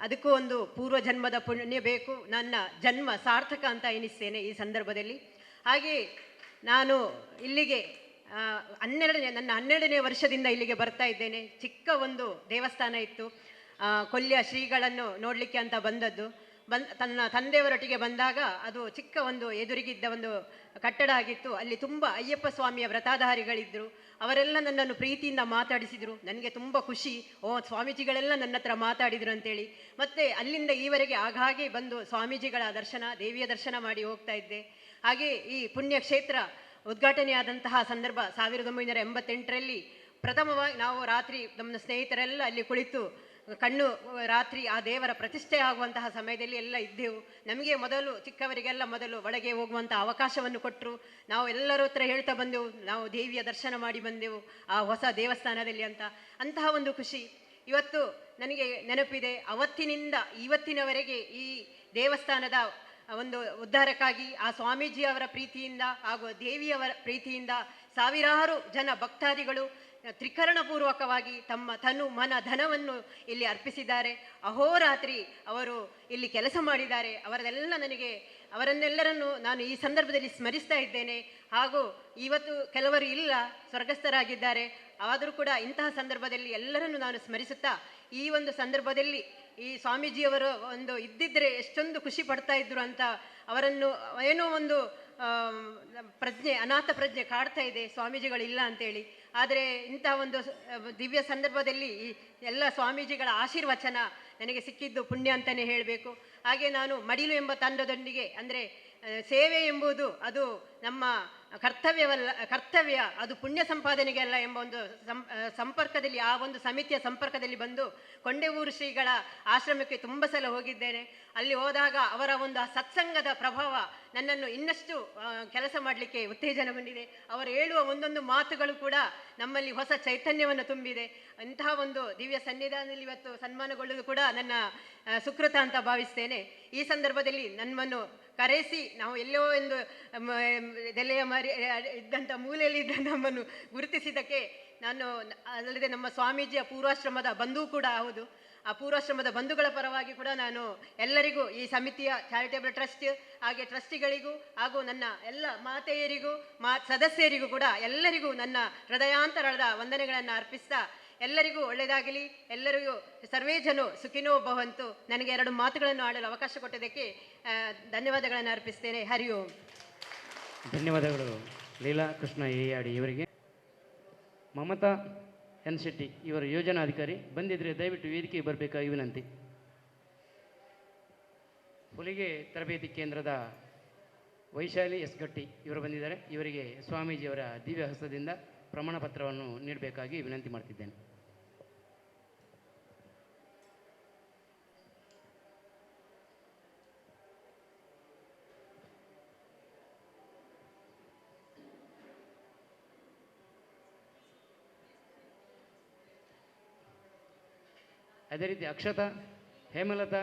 ಅದಕ್ಕೂ ಒಂದು ಪೂರ್ವ ಜನ್ಮದ ಪುಣ್ಯ ಬೇಕು. ನನ್ನ ಜನ್ಮ ಸಾರ್ಥಕ ಅಂತ ಎನಿಸ್ತೇನೆ ಈ ಸಂದರ್ಭದಲ್ಲಿ. ಹಾಗೆ ನಾನು ಇಲ್ಲಿಗೆ ನನ್ನ 12ನೇ ವರ್ಷದಿಂದ ಇಲ್ಲಿಗೆ ಬರ್ತಾ ಇದ್ದೇನೆ. ಚಿಕ್ಕ ಒಂದು ದೇವಸ್ಥಾನ ಇತ್ತು, ಕೊಲ್ಯ ಶ್ರೀಗಳನ್ನು ನೋಡಲಿಕ್ಕೆ ಅಂತ ಬಂದದ್ದು. ತನ್ನ ತಂದೆಯವರೊಟ್ಟಿಗೆ ಬಂದಾಗ ಅದು ಚಿಕ್ಕ ಒಂದು ಎದುರಿಗಿದ್ದ ಒಂದು ಕಟ್ಟಡ ಆಗಿತ್ತು. ಅಲ್ಲಿ ತುಂಬ ಅಯ್ಯಪ್ಪ ಸ್ವಾಮಿಯ ವ್ರತಾಧಾರಿಗಳಿದ್ದರು. ಅವರೆಲ್ಲ ನನ್ನನ್ನು ಪ್ರೀತಿಯಿಂದ ಮಾತಾಡಿಸಿದರು. ನನಗೆ ತುಂಬ ಖುಷಿ, ಸ್ವಾಮೀಜಿಗಳೆಲ್ಲ ನನ್ನ ಹತ್ರ ಮಾತಾಡಿದರು ಅಂತೇಳಿ. ಮತ್ತು ಅಲ್ಲಿಂದ ಈವರೆಗೆ ಆಗಾಗ್ಗೆ ಬಂದು ಸ್ವಾಮೀಜಿಗಳ ದರ್ಶನ, ದೇವಿಯ ದರ್ಶನ ಮಾಡಿ ಹೋಗ್ತಾ ಇದ್ದೆ. ಹಾಗೆ ಈ ಪುಣ್ಯಕ್ಷೇತ್ರ ಉದ್ಘಾಟನೆಯಾದಂತಹ ಸಂದರ್ಭ 1988ರಲ್ಲಿ ಪ್ರಥಮವಾಗಿ ನಾವು ರಾತ್ರಿ ನಮ್ಮ ಸ್ನೇಹಿತರೆಲ್ಲ ಅಲ್ಲಿ ಕುಳಿತು ಕಣ್ಣು ರಾತ್ರಿ ಆ ದೇವರ ಪ್ರತಿಷ್ಠೆ ಆಗುವಂತಹ ಸಮಯದಲ್ಲಿ ಎಲ್ಲ ಇದ್ದೆವು. ನಮಗೆ ಮೊದಲು ಚಿಕ್ಕವರಿಗೆಲ್ಲ ಮೊದಲು ಒಳಗೆ ಹೋಗುವಂಥ ಅವಕಾಶವನ್ನು ಕೊಟ್ಟರು. ನಾವು ಎಲ್ಲರ ಹತ್ರ ಹೇಳ್ತಾ ಬಂದೆವು, ನಾವು ದೇವಿಯ ದರ್ಶನ ಮಾಡಿ ಬಂದೆವು ಆ ಹೊಸ ದೇವಸ್ಥಾನದಲ್ಲಿ ಅಂತ. ಅಂತಹ ಒಂದು ಖುಷಿ ಇವತ್ತು ನನಗೆ ನೆನಪಿದೆ. ಅವತ್ತಿನಿಂದ ಇವತ್ತಿನವರೆಗೆ ಈ ದೇವಸ್ಥಾನದ ಒಂದು ಉದ್ಧಾರಕ್ಕಾಗಿ ಆ ಸ್ವಾಮೀಜಿಯವರ ಪ್ರೀತಿಯಿಂದ ಹಾಗೂ ದೇವಿಯವರ ಪ್ರೀತಿಯಿಂದ ಸಾವಿರಾರು ಜನ ಭಕ್ತಾದಿಗಳು ತ್ರಿಕರಣಪೂರ್ವಕವಾಗಿ ತಮ್ಮ ತನು ಮನ ಧನವನ್ನು ಇಲ್ಲಿ ಅರ್ಪಿಸಿದ್ದಾರೆ. ಅಹೋರಾತ್ರಿ ಅವರು ಇಲ್ಲಿ ಕೆಲಸ ಮಾಡಿದ್ದಾರೆ. ಅವರನ್ನೆಲ್ಲರನ್ನು ನಾನು ಈ ಸಂದರ್ಭದಲ್ಲಿ ಸ್ಮರಿಸ್ತಾ ಇದ್ದೇನೆ. ಹಾಗೂ ಇವತ್ತು ಕೆಲವರು ಇಲ್ಲ, ಸ್ವರ್ಗಸ್ಥರಾಗಿದ್ದಾರೆ. ಆದರೂ ಕೂಡ ಇಂತಹ ಸಂದರ್ಭದಲ್ಲಿ ಎಲ್ಲರನ್ನು ನಾನು ಸ್ಮರಿಸುತ್ತಾ, ಈ ಒಂದು ಸಂದರ್ಭದಲ್ಲಿ ಈ ಸ್ವಾಮೀಜಿಯವರು ಒಂದು ಇದ್ದಿದ್ದರೆ ಎಷ್ಟೊಂದು ಖುಷಿ ಪಡ್ತಾ ಇದ್ರು ಅಂತ ಅವರನ್ನು ಏನೋ ಒಂದು ಅನಾಥ ಪ್ರಜ್ಞೆ ಕಾಡ್ತಾ ಇದೆ, ಸ್ವಾಮೀಜಿಗಳಿಲ್ಲ ಅಂತೇಳಿ. ಆದರೆ ಇಂತಹ ಒಂದು ದಿವ್ಯ ಸಂದರ್ಭದಲ್ಲಿ ಎಲ್ಲ ಸ್ವಾಮೀಜಿಗಳ ಆಶೀರ್ವಚನ ನನಗೆ ಸಿಕ್ಕಿದ್ದು ಪುಣ್ಯ ಅಂತಲೇ ಹೇಳಬೇಕು. ಹಾಗೆ ನಾನು ಮಡಿಲು ಎಂಬ ತಂಡದೊಂದಿಗೆ, ಅಂದರೆ ಸೇವೆ ಎಂಬುದು ಅದು ನಮ್ಮ ಕರ್ತವ್ಯ, ಅದು ಪುಣ್ಯ ಸಂಪಾದನೆಗೆ ಅಲ್ಲ ಎಂಬ ಒಂದು ಸಂಪರ್ಕದಲ್ಲಿ, ಆ ಒಂದು ಸಮಿತಿಯ ಸಂಪರ್ಕದಲ್ಲಿ ಬಂದು ಕೊಂಡೆವೂರು ಶ್ರೀಗಳ ಆಶ್ರಮಕ್ಕೆ ತುಂಬ ಸಲ ಹೋಗಿದ್ದೇನೆ. ಅಲ್ಲಿ ಹೋದಾಗ ಅವರ ಒಂದು ಸತ್ಸಂಗದ ಪ್ರಭಾವ ನನ್ನನ್ನು ಇನ್ನಷ್ಟು ಕೆಲಸ ಮಾಡಲಿಕ್ಕೆ ಉತ್ತೇಜನಗೊಂಡಿದೆ. ಅವರು ಹೇಳುವ ಒಂದೊಂದು ಮಾತುಗಳು ಕೂಡ ನಮ್ಮಲ್ಲಿ ಹೊಸ ಚೈತನ್ಯವನ್ನು ತುಂಬಿದೆ. ಇಂತಹ ಒಂದು ದಿವ್ಯ ಸನ್ನಿಧಾನದಲ್ಲಿ ಇವತ್ತು ಸನ್ಮಾನಗೊಳ್ಳುವುದು ಕೂಡ ನನ್ನ ಸುಕೃತ ಅಂತ ಭಾವಿಸ್ತೇನೆ. ಈ ಸಂದರ್ಭದಲ್ಲಿ ನನ್ನನ್ನು ಕರೆಸಿ, ನಾವು ಎಲ್ಲೋ ಒಂದು ದೆಲೆಯ ಇದ್ದಂಥ ಮೂಲೆಯಲ್ಲಿ ಇದ್ದ ನಮ್ಮನ್ನು ಗುರುತಿಸಿದ್ದಕ್ಕೆ ನಾನು, ಅಲ್ಲದೆ ನಮ್ಮ ಸ್ವಾಮೀಜಿಯ ಪೂರ್ವಾಶ್ರಮದ ಬಂಧು ಕೂಡ ಹೌದು, ಆ ಪೂರ್ವಾಶ್ರಮದ ಬಂಧುಗಳ ಪರವಾಗಿ ಕೂಡ ನಾನು ಎಲ್ಲರಿಗೂ, ಈ ಸಮಿತಿಯ ಚಾರಿಟೇಬಲ್ ಟ್ರಸ್ಟ್ ಹಾಗೆ ಟ್ರಸ್ಟಿಗಳಿಗೂ ಹಾಗೂ ನನ್ನ ಎಲ್ಲ ಮಾತೆಯರಿಗೂ ಸದಸ್ಯರಿಗೂ ಕೂಡ ಎಲ್ಲರಿಗೂ ನನ್ನ ಹೃದಯಾಂತರದ ವಂದನೆಗಳನ್ನು ಅರ್ಪಿಸ್ತಾ, ಎಲ್ಲರಿಗೂ ಒಳ್ಳೆಯದಾಗಲಿ, ಎಲ್ಲರಿಗೂ ಸರ್ವೇ ಜನ ಸುಖಿನೋ ಭವಂತು. ನನಗೆ 2 ಮಾತುಗಳನ್ನು ಆಡಲು ಅವಕಾಶ ಕೊಟ್ಟಿದ್ದಕ್ಕೆ ಧನ್ಯವಾದಗಳನ್ನು ಅರ್ಪಿಸ್ತೇನೆ. ಹರಿ ಓಂ. ಧನ್ಯವಾದಗಳು ಲೀಲಾ ಕೃಷ್ಣ ಏಯಾಡಿ ಇವರಿಗೆ. ಮಮತಾ ಎನ್ ಶೆಟ್ಟಿ ಇವರು ಯೋಜನಾಧಿಕಾರಿ ಬಂದಿದ್ದರೆ ದಯವಿಟ್ಟು ವೇದಿಕೆಗೆ ಬರಬೇಕಾಗಿ ವಿನಂತಿ. ಹುಲಿಗೆ ತರಬೇತಿ ಕೇಂದ್ರದ ವೈಶಾಲಿ ಎಸ್ ಗಟ್ಟಿ ಇವರು ಬಂದಿದ್ದಾರೆ. ಇವರಿಗೆ ಸ್ವಾಮೀಜಿಯವರ ದಿವ್ಯ ಹಸ್ತದಿಂದ ಪ್ರಮಾಣ ಪತ್ರವನ್ನು ನೀಡಬೇಕಾಗಿ ವಿನಂತಿ ಮಾಡ್ತಿದ್ದೇನೆ. ಅದೇ ರೀತಿ ಅಕ್ಷತಾ, ಹೇಮಲತಾ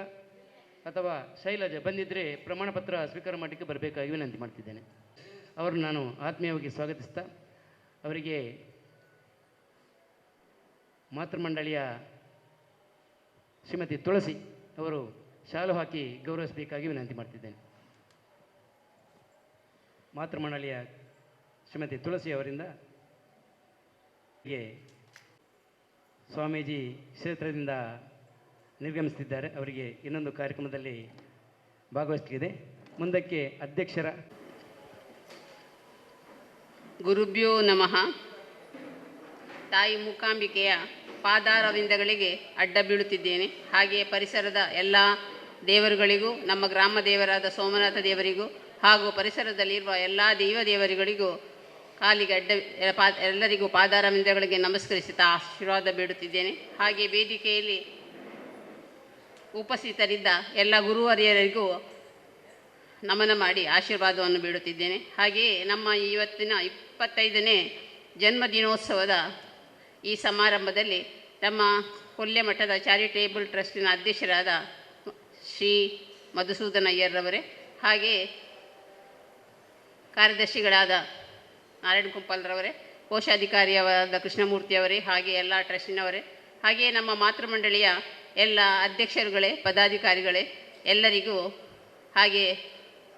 ಅಥವಾ ಶೈಲಜಾ ಬಂದಿದ್ದರೆ ಪ್ರಮಾಣ ಪತ್ರ ಸ್ವೀಕಾರ ಮಾಡಲಿಕ್ಕೆ ಬರಬೇಕಾಗಿ ವಿನಂತಿ ಮಾಡ್ತಿದ್ದೇನೆ. ಅವರು ನಾನು ಆತ್ಮೀಯವಾಗಿ ಸ್ವಾಗತಿಸ್ತಾ, ಅವರಿಗೆ ಮಾತೃಮಂಡಳಿಯ ಶ್ರೀಮತಿ ತುಳಸಿ ಅವರು ಶಾಲು ಹಾಕಿ ಗೌರವಿಸಬೇಕಾಗಿ ವಿನಂತಿ ಮಾಡ್ತಿದ್ದೇನೆ. ಮಾತೃಮಂಡಳಿಯ ಶ್ರೀಮತಿ ತುಳಸಿ ಅವರಿಂದ ಸ್ವಾಮೀಜಿ ಕ್ಷೇತ್ರದಿಂದ ನಿರ್ಗಮಿಸುತ್ತಿದ್ದಾರೆ. ಅವರಿಗೆ ಇನ್ನೊಂದು ಕಾರ್ಯಕ್ರಮದಲ್ಲಿ ಭಾಗವಹಿಸಲಿದೆ. ಮುಂದಕ್ಕೆ ಅಧ್ಯಕ್ಷರ ಗುರುಭ್ಯೋ ನಮಃ. ತಾಯಿ ಮೂಕಾಂಬಿಕೆಯ ಪಾದಾರವಿಂದಗಳಿಗೆ ಅಡ್ಡ ಬೀಳುತ್ತಿದ್ದೇನೆ. ಹಾಗೆಯೇ ಪರಿಸರದ ಎಲ್ಲ ದೇವರುಗಳಿಗೂ, ನಮ್ಮ ಗ್ರಾಮ ದೇವರಾದ ಸೋಮನಾಥ ದೇವರಿಗೂ ಹಾಗೂ ಪರಿಸರದಲ್ಲಿರುವ ಎಲ್ಲ ದೇವರಿಗಳಿಗೂ ಕಾಲಿಗೆ ಎಲ್ಲರಿಗೂ ಪಾದಾರವಿಂದಗಳಿಗೆ ನಮಸ್ಕರಿಸುತ್ತಾ ಆಶೀರ್ವಾದ ಬೇಡುತ್ತಿದ್ದೇನೆ. ಹಾಗೆ ವೇದಿಕೆಯಲ್ಲಿ ಉಪಸ್ಥಿತರಿದ್ದ ಎಲ್ಲ ಗುರುವರಿಯರಿಗೂ ನಮನ ಮಾಡಿ ಆಶೀರ್ವಾದವನ್ನು ಬೇಡುತ್ತಿದ್ದೇನೆ. ಹಾಗೆಯೇ ನಮ್ಮ ಇವತ್ತಿನ 25ನೇ ಜನ್ಮದಿನೋತ್ಸವದ ಈ ಸಮಾರಂಭದಲ್ಲಿ ನಮ್ಮ ಕೊಲ್ಲೆ ಮಠದ ಚಾರಿಟೇಬಲ್ ಟ್ರಸ್ಟಿನ ಅಧ್ಯಕ್ಷರಾದ ಶ್ರೀ ಮಧುಸೂದನ್ ಅಯ್ಯರ್ರವರೇ, ಹಾಗೆಯೇ ಕಾರ್ಯದರ್ಶಿಗಳಾದ ನಾರಾಯಣ ಕುಂಪಲ್ರವರೇ, ಕೋಶಾಧಿಕಾರಿಯಾದ ಕೃಷ್ಣಮೂರ್ತಿಯವರೇ, ಹಾಗೆ ಎಲ್ಲ ಟ್ರಸ್ಟಿನವರೇ, ಹಾಗೆಯೇ ನಮ್ಮ ಮಾತೃಮಂಡಳಿಯ ಎಲ್ಲ ಅಧ್ಯಕ್ಷರುಗಳೇ, ಪದಾಧಿಕಾರಿಗಳೇ ಎಲ್ಲರಿಗೂ, ಹಾಗೆ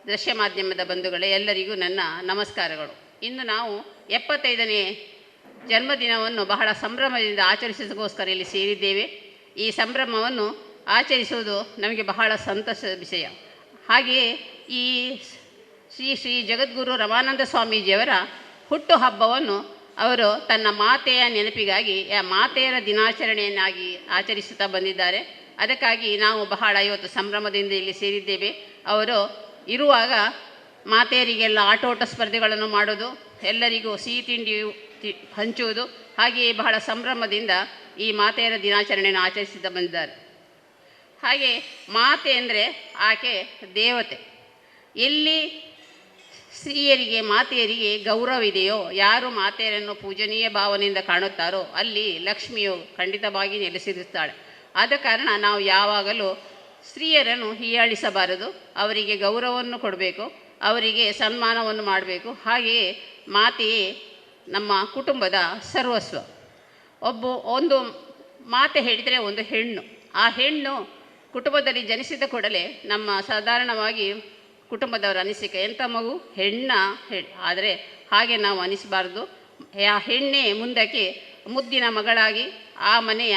ದೃಶ್ಯ ಮಾಧ್ಯಮದ ಬಂಧುಗಳೇ ಎಲ್ಲರಿಗೂ ನನ್ನ ನಮಸ್ಕಾರಗಳು. ಇಂದು ನಾವು 75ನೇ ಜನ್ಮದಿನವನ್ನು ಬಹಳ ಸಂಭ್ರಮದಿಂದ ಆಚರಿಸೋದಕ್ಕೋಸ್ಕರ ಇಲ್ಲಿ ಸೇರಿದ್ದೇವೆ. ಈ ಸಂಭ್ರಮವನ್ನು ಆಚರಿಸುವುದು ನಮಗೆ ಬಹಳ ಸಂತಸದ ವಿಷಯ. ಹಾಗೆಯೇ ಈ ಶ್ರೀ ಶ್ರೀ ಜಗದ್ಗುರು ರಮಾನಂದ ಸ್ವಾಮೀಜಿಯವರ ಹುಟ್ಟುಹಬ್ಬವನ್ನು ಅವರು ತನ್ನ ಮಾತೆಯ ನೆನಪಿಗಾಗಿ ಮಾತೆಯರ ದಿನಾಚರಣೆಯನ್ನಾಗಿ ಆಚರಿಸುತ್ತಾ ಬಂದಿದ್ದಾರೆ. ಅದಕ್ಕಾಗಿ ನಾವು ಬಹಳ ಇವತ್ತು ಸಂಭ್ರಮದಿಂದ ಇಲ್ಲಿ ಸೇರಿದ್ದೇವೆ. ಅವರು ಇರುವಾಗ ಮಾತೆಯರಿಗೆಲ್ಲ ಆಟೋಟ ಸ್ಪರ್ಧೆಗಳನ್ನು ಮಾಡೋದು, ಎಲ್ಲರಿಗೂ ಸಿಹಿ ತಿಂಡಿ ಹಂಚುವುದು, ಹಾಗೆಯೇ ಬಹಳ ಸಂಭ್ರಮದಿಂದ ಈ ಮಾತೆಯರ ದಿನಾಚರಣೆಯನ್ನು ಆಚರಿಸುತ್ತಾ ಬಂದಿದ್ದಾರೆ. ಹಾಗೆ ಮಾತೆ ಅಂದರೆ ಆಕೆ ದೇವತೆ. ಎಲ್ಲಿ ಸ್ತ್ರೀಯರಿಗೆ ಮಾತೆಯರಿಗೆ ಗೌರವವಿದೆಯೋ, ಯಾರು ಮಾತೆಯರನ್ನು ಪೂಜನೀಯ ಭಾವನೆಯಿಂದ ಕಾಣುತ್ತಾರೋ ಅಲ್ಲಿ ಲಕ್ಷ್ಮಿಯು ಖಂಡಿತವಾಗಿ ನೆಲೆಸಿರುತ್ತಾಳೆ. ಆದ ಕಾರಣ ನಾವು ಯಾವಾಗಲೂ ಸ್ತ್ರೀಯರನ್ನು ಹೀಯಾಳಿಸಬಾರದು, ಅವರಿಗೆ ಗೌರವವನ್ನು ಕೊಡಬೇಕು, ಅವರಿಗೆ ಸನ್ಮಾನವನ್ನು ಮಾಡಬೇಕು. ಹಾಗೆಯೇ ಮಾತೆಯೇ ನಮ್ಮ ಕುಟುಂಬದ ಸರ್ವಸ್ವ. ಒಂದು ಮಾತೆ ಹೇಳಿದರೆ ಒಂದು ಹೆಣ್ಣು, ಆ ಹೆಣ್ಣು ಕುಟುಂಬದಲ್ಲಿ ಜನಿಸಿದ ಕೂಡಲೇ ನಮ್ಮ ಸಾಧಾರಣವಾಗಿ ಕುಟುಂಬದವರ ಅನಿಸಿಕೆ ಎಂಥ ಮಗು ಆದರೆ ಹಾಗೆ ನಾವು ಅನಿಸಬಾರ್ದು. ಆ ಹೆಣ್ಣೆ ಮುಂದಕ್ಕೆ ಮುದ್ದಿನ ಮಗಳಾಗಿ, ಆ ಮನೆಯ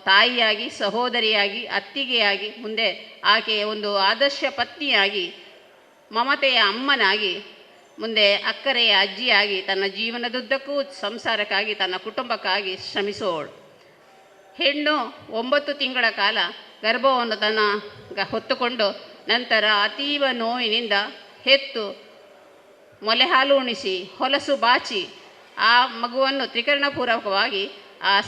ತಾಯಿಯಾಗಿ, ಸಹೋದರಿಯಾಗಿ, ಅತ್ತಿಗೆಯಾಗಿ, ಮುಂದೆ ಆಕೆ ಒಂದು ಆದರ್ಶ ಪತ್ನಿಯಾಗಿ, ಮಮತೆಯ ಅಮ್ಮನಾಗಿ, ಮುಂದೆ ಅಕ್ಕರೆಯ ಅಜ್ಜಿಯಾಗಿ ತನ್ನ ಜೀವನದುದ್ದಕ್ಕೂ ಸಂಸಾರಕ್ಕಾಗಿ, ತನ್ನ ಕುಟುಂಬಕ್ಕಾಗಿ ಶ್ರಮಿಸುವವಳು. ಹೆಣ್ಣು 9 ತಿಂಗಳ ಕಾಲ ಗರ್ಭವನ್ನು ಹೊತ್ತುಕೊಂಡು ನಂತರ ಅತೀವ ನೋವಿನಿಂದ ಹೆತ್ತು ಮೊಲೆ ಹಾಲು ಉಣಿಸಿ ಹೊಲಸು ಬಾಚಿ ಆ ಮಗುವನ್ನು ತ್ರಿಕರಣಪೂರ್ವಕವಾಗಿ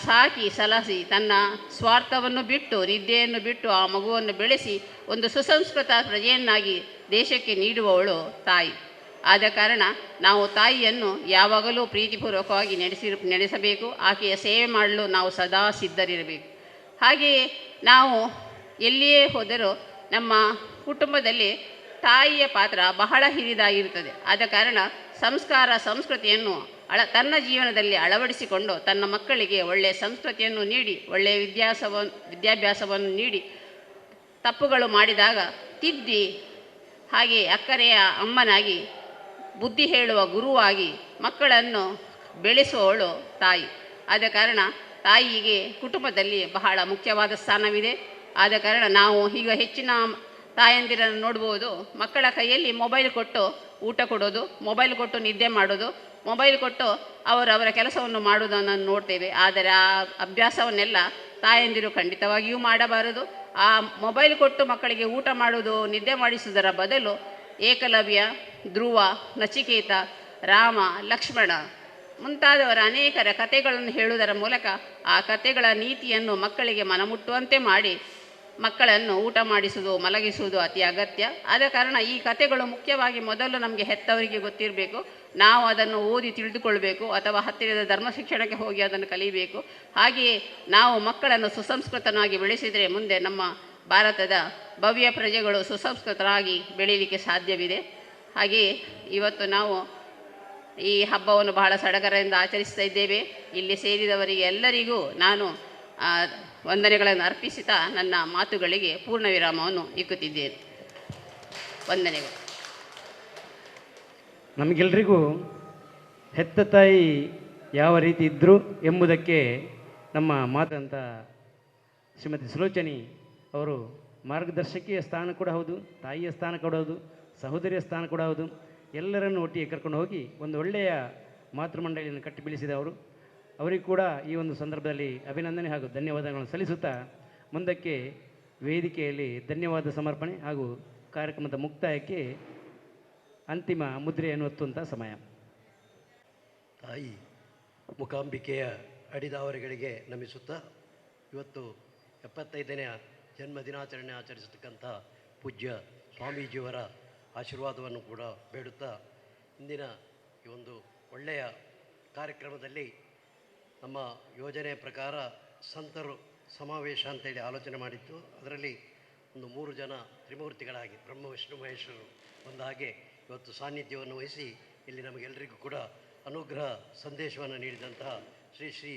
ಸಾಕಿ ಸಲಹಿ ತನ್ನ ಸ್ವಾರ್ಥವನ್ನು ಬಿಟ್ಟು, ನಿದ್ದೆಯನ್ನು ಬಿಟ್ಟು ಆ ಮಗುವನ್ನು ಬೆಳೆಸಿ ಒಂದು ಸುಸಂಸ್ಕೃತ ಪ್ರಜೆಯನ್ನಾಗಿ ದೇಶಕ್ಕೆ ನೀಡುವವಳು ತಾಯಿ. ಆದ ಕಾರಣ ನಾವು ತಾಯಿಯನ್ನು ಯಾವಾಗಲೂ ಪ್ರೀತಿಪೂರ್ವಕವಾಗಿ ನಡೆಸಬೇಕು. ಆಕೆಯ ಸೇವೆ ಮಾಡಲು ನಾವು ಸದಾ ಸಿದ್ಧರಿರಬೇಕು. ಹಾಗೆಯೇ ನಾವು ಎಲ್ಲಿಯೇ ಹೋದರೂ ನಮ್ಮ ಕುಟುಂಬದಲ್ಲಿ ತಾಯಿಯ ಪಾತ್ರ ಬಹಳ ಹಿರಿದಾಗಿರುತ್ತದೆ. ಆದ ಕಾರಣ ಸಂಸ್ಕೃತಿಯನ್ನು ತನ್ನ ಜೀವನದಲ್ಲಿ ಅಳವಡಿಸಿಕೊಂಡು ತನ್ನ ಮಕ್ಕಳಿಗೆ ಒಳ್ಳೆಯ ಸಂಸ್ಕೃತಿಯನ್ನು ನೀಡಿ, ಒಳ್ಳೆಯ ವಿದ್ಯಾಭ್ಯಾಸವನ್ನು ನೀಡಿ, ತಪ್ಪುಗಳು ಮಾಡಿದಾಗ ತಿದ್ದಿ, ಹಾಗೆ ಅಕ್ಕರೆಯ ಅಮ್ಮನಾಗಿ, ಬುದ್ಧಿ ಹೇಳುವ ಗುರುವಾಗಿ ಮಕ್ಕಳನ್ನು ಬೆಳೆಸುವವಳು ತಾಯಿ. ಆದ ಕಾರಣ ತಾಯಿಗೆ ಕುಟುಂಬದಲ್ಲಿ ಬಹಳ ಮುಖ್ಯವಾದ ಸ್ಥಾನವಿದೆ. ಆದ ಕಾರಣ ನಾವು ಈಗ ಹೆಚ್ಚಿನ ತಾಯಂದಿರನ್ನು ನೋಡ್ಬೋದು, ಮಕ್ಕಳ ಕೈಯಲ್ಲಿ ಮೊಬೈಲ್ ಕೊಟ್ಟು ಊಟ ಕೊಡೋದು, ಮೊಬೈಲ್ ಕೊಟ್ಟು ನಿದ್ದೆ ಮಾಡೋದು, ಮೊಬೈಲ್ ಕೊಟ್ಟು ಅವರವರ ಕೆಲಸವನ್ನು ಮಾಡುವುದನ್ನು ನೋಡ್ತೇವೆ. ಆದರೆ ಆ ಅಭ್ಯಾಸವನ್ನೆಲ್ಲ ತಾಯಂದಿರು ಖಂಡಿತವಾಗಿಯೂ ಮಾಡಬಾರದು. ಆ ಮೊಬೈಲ್ ಕೊಟ್ಟು ಮಕ್ಕಳಿಗೆ ಊಟ ಮಾಡುವುದು, ನಿದ್ದೆ ಮಾಡಿಸುವುದರ ಬದಲು ಏಕಲವ್ಯ, ಧ್ರುವ, ನಚಿಕೇತ, ರಾಮ, ಲಕ್ಷ್ಮಣ ಮುಂತಾದವರ ಅನೇಕರ ಕಥೆಗಳನ್ನು ಹೇಳುವುದರ ಮೂಲಕ ಆ ಕಥೆಗಳ ನೀತಿಯನ್ನು ಮಕ್ಕಳಿಗೆ ಮನಮುಟ್ಟುವಂತೆ ಮಾಡಿ ಮಕ್ಕಳನ್ನು ಊಟ ಮಾಡಿಸುವುದು, ಮಲಗಿಸುವುದು ಅತಿ ಅಗತ್ಯ. ಆದ ಕಾರಣ ಈ ಕಥೆಗಳು ಮುಖ್ಯವಾಗಿ ಮೊದಲು ನಮಗೆ ಹೆತ್ತವರಿಗೆ ಗೊತ್ತಿರಬೇಕು. ನಾವು ಅದನ್ನು ಓದಿ ತಿಳಿದುಕೊಳ್ಬೇಕು, ಅಥವಾ ಹತ್ತಿರದ ಧರ್ಮ ಶಿಕ್ಷಣಕ್ಕೆ ಹೋಗಿ ಅದನ್ನು ಕಲಿಬೇಕು. ಹಾಗೆಯೇ ನಾವು ಮಕ್ಕಳನ್ನು ಸುಸಂಸ್ಕೃತನಾಗಿ ಬೆಳೆಸಿದರೆ ಮುಂದೆ ನಮ್ಮ ಭಾರತದ ಭವ್ಯ ಪ್ರಜೆಗಳು ಸುಸಂಸ್ಕೃತರಾಗಿ ಬೆಳೀಲಿಕ್ಕೆ ಸಾಧ್ಯವಿದೆ. ಹಾಗೆಯೇ ಇವತ್ತು ನಾವು ಈ ಹಬ್ಬವನ್ನು ಬಹಳ ಸಡಗರದಿಂದ ಆಚರಿಸ್ತಾ ಇದ್ದೇವೆ. ಇಲ್ಲಿ ಸೇರಿದವರಿಗೆ ಎಲ್ಲರಿಗೂ ನಾನು ವಂದನೆಗಳನ್ನು ಅರ್ಪಿಸುತ್ತಾ ನನ್ನ ಮಾತುಗಳಿಗೆ ಪೂರ್ಣ ವಿರಾಮವನ್ನು ಇಕ್ಕುತ್ತಿದ್ದೇನೆ. ವಂದನೆಗಳು. ನಮಗೆಲ್ಲರಿಗೂ ಹೆತ್ತ ತಾಯಿ ಯಾವ ರೀತಿ ಇದ್ದರು ಎಂಬುದಕ್ಕೆ ನಮ್ಮ ಮಾತಂತ ಶ್ರೀಮತಿ ಸುಲೋಚನಿ ಅವರು ಮಾರ್ಗದರ್ಶಕಿಯ ಸ್ಥಾನ ಕೂಡ ಹೌದು, ತಾಯಿಯ ಸ್ಥಾನ ಕೂಡ ಹೌದು, ಸಹೋದರಿಯ ಸ್ಥಾನ ಕೂಡ ಹೌದು. ಎಲ್ಲರನ್ನು ಒಟ್ಟಿಗೆ ಕರ್ಕೊಂಡು ಹೋಗಿ ಒಂದು ಒಳ್ಳೆಯ ಮಾತೃಮಂಡಳಿಯನ್ನು ಕಟ್ಟಿ ಬೆಳೆಸಿದವರು. ಅವರಿಗೂ ಕೂಡ ಈ ಒಂದು ಸಂದರ್ಭದಲ್ಲಿ ಅಭಿನಂದನೆ ಹಾಗೂ ಧನ್ಯವಾದಗಳನ್ನು ಸಲ್ಲಿಸುತ್ತಾ ಮುಂದಕ್ಕೆ ವೇದಿಕೆಯಲ್ಲಿ ಧನ್ಯವಾದ ಸಮರ್ಪಣೆ ಹಾಗೂ ಕಾರ್ಯಕ್ರಮದ ಮುಕ್ತಾಯಕ್ಕೆ ಅಂತಿಮ ಮುದ್ರೆಯನ್ನು ಒತ್ತುವಂಥ ಸಮಯ. ತಾಯಿ ಮೂಕಾಂಬಿಕೆಯ ಅಡಿದಾವರೆಗಳಿಗೆ ನಮಿಸುತ್ತಾ ಇವತ್ತು 75ನೇ ಜನ್ಮದಿನಾಚರಣೆ ಆಚರಿಸತಕ್ಕಂಥ ಪೂಜ್ಯ ಸ್ವಾಮೀಜಿಯವರ ಆಶೀರ್ವಾದವನ್ನು ಕೂಡ ಬೇಡುತ್ತಾ ಇಂದಿನ ಈ ಒಂದು ಒಳ್ಳೆಯ ಕಾರ್ಯಕ್ರಮದಲ್ಲಿ ನಮ್ಮ ಯೋಜನೆ ಪ್ರಕಾರ ಸಂತರು ಸಮಾವೇಶ ಅಂತೇಳಿ ಆಲೋಚನೆ ಮಾಡಿತ್ತು. ಅದರಲ್ಲಿ ಒಂದು 3 ಜನ ತ್ರಿಮೂರ್ತಿಗಳಾಗಿ ಬ್ರಹ್ಮ ವಿಷ್ಣು ಮಹೇಶ್ವರರು ಒಂದು ಹಾಗೆ ಇವತ್ತು ಸಾನ್ನಿಧ್ಯವನ್ನು ವಹಿಸಿ ಇಲ್ಲಿ ನಮಗೆಲ್ಲರಿಗೂ ಕೂಡ ಅನುಗ್ರಹ ಸಂದೇಶವನ್ನು ನೀಡಿದಂತಹ ಶ್ರೀ ಶ್ರೀ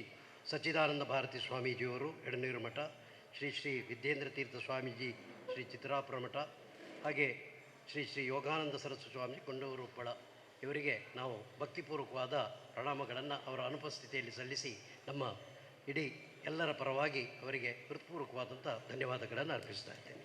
ಸಚ್ಚಿದಾನಂದ ಭಾರತಿ ಸ್ವಾಮೀಜಿಯವರು ಎಡನೀರು ಮಠ, ಶ್ರೀ ಶ್ರೀ ವಿದ್ಯೇಂದ್ರ ತೀರ್ಥ ಸ್ವಾಮೀಜಿ ಶ್ರೀ ಚಿತ್ರಾಪುರ ಮಠ, ಹಾಗೆ ಶ್ರೀ ಶ್ರೀ ಯೋಗಾನಂದ ಸರಸ್ವತಿ ಸ್ವಾಮಿ ಕೊಂಡೂರು ಉಪ್ಪಳ, ಇವರಿಗೆ ನಾವು ಭಕ್ತಿಪೂರ್ವಕವಾದ ಪ್ರಣಾಮಗಳನ್ನು ಅವರ ಅನುಪಸ್ಥಿತಿಯಲ್ಲಿ ಸಲ್ಲಿಸಿ ನಮ್ಮ ಇಡೀ ಎಲ್ಲರ ಪರವಾಗಿ ಅವರಿಗೆ ಹೃತ್ಪೂರ್ವಕವಾದಂಥ ಧನ್ಯವಾದಗಳನ್ನು ಅರ್ಪಿಸ್ತಾ ಇದ್ದೇನೆ.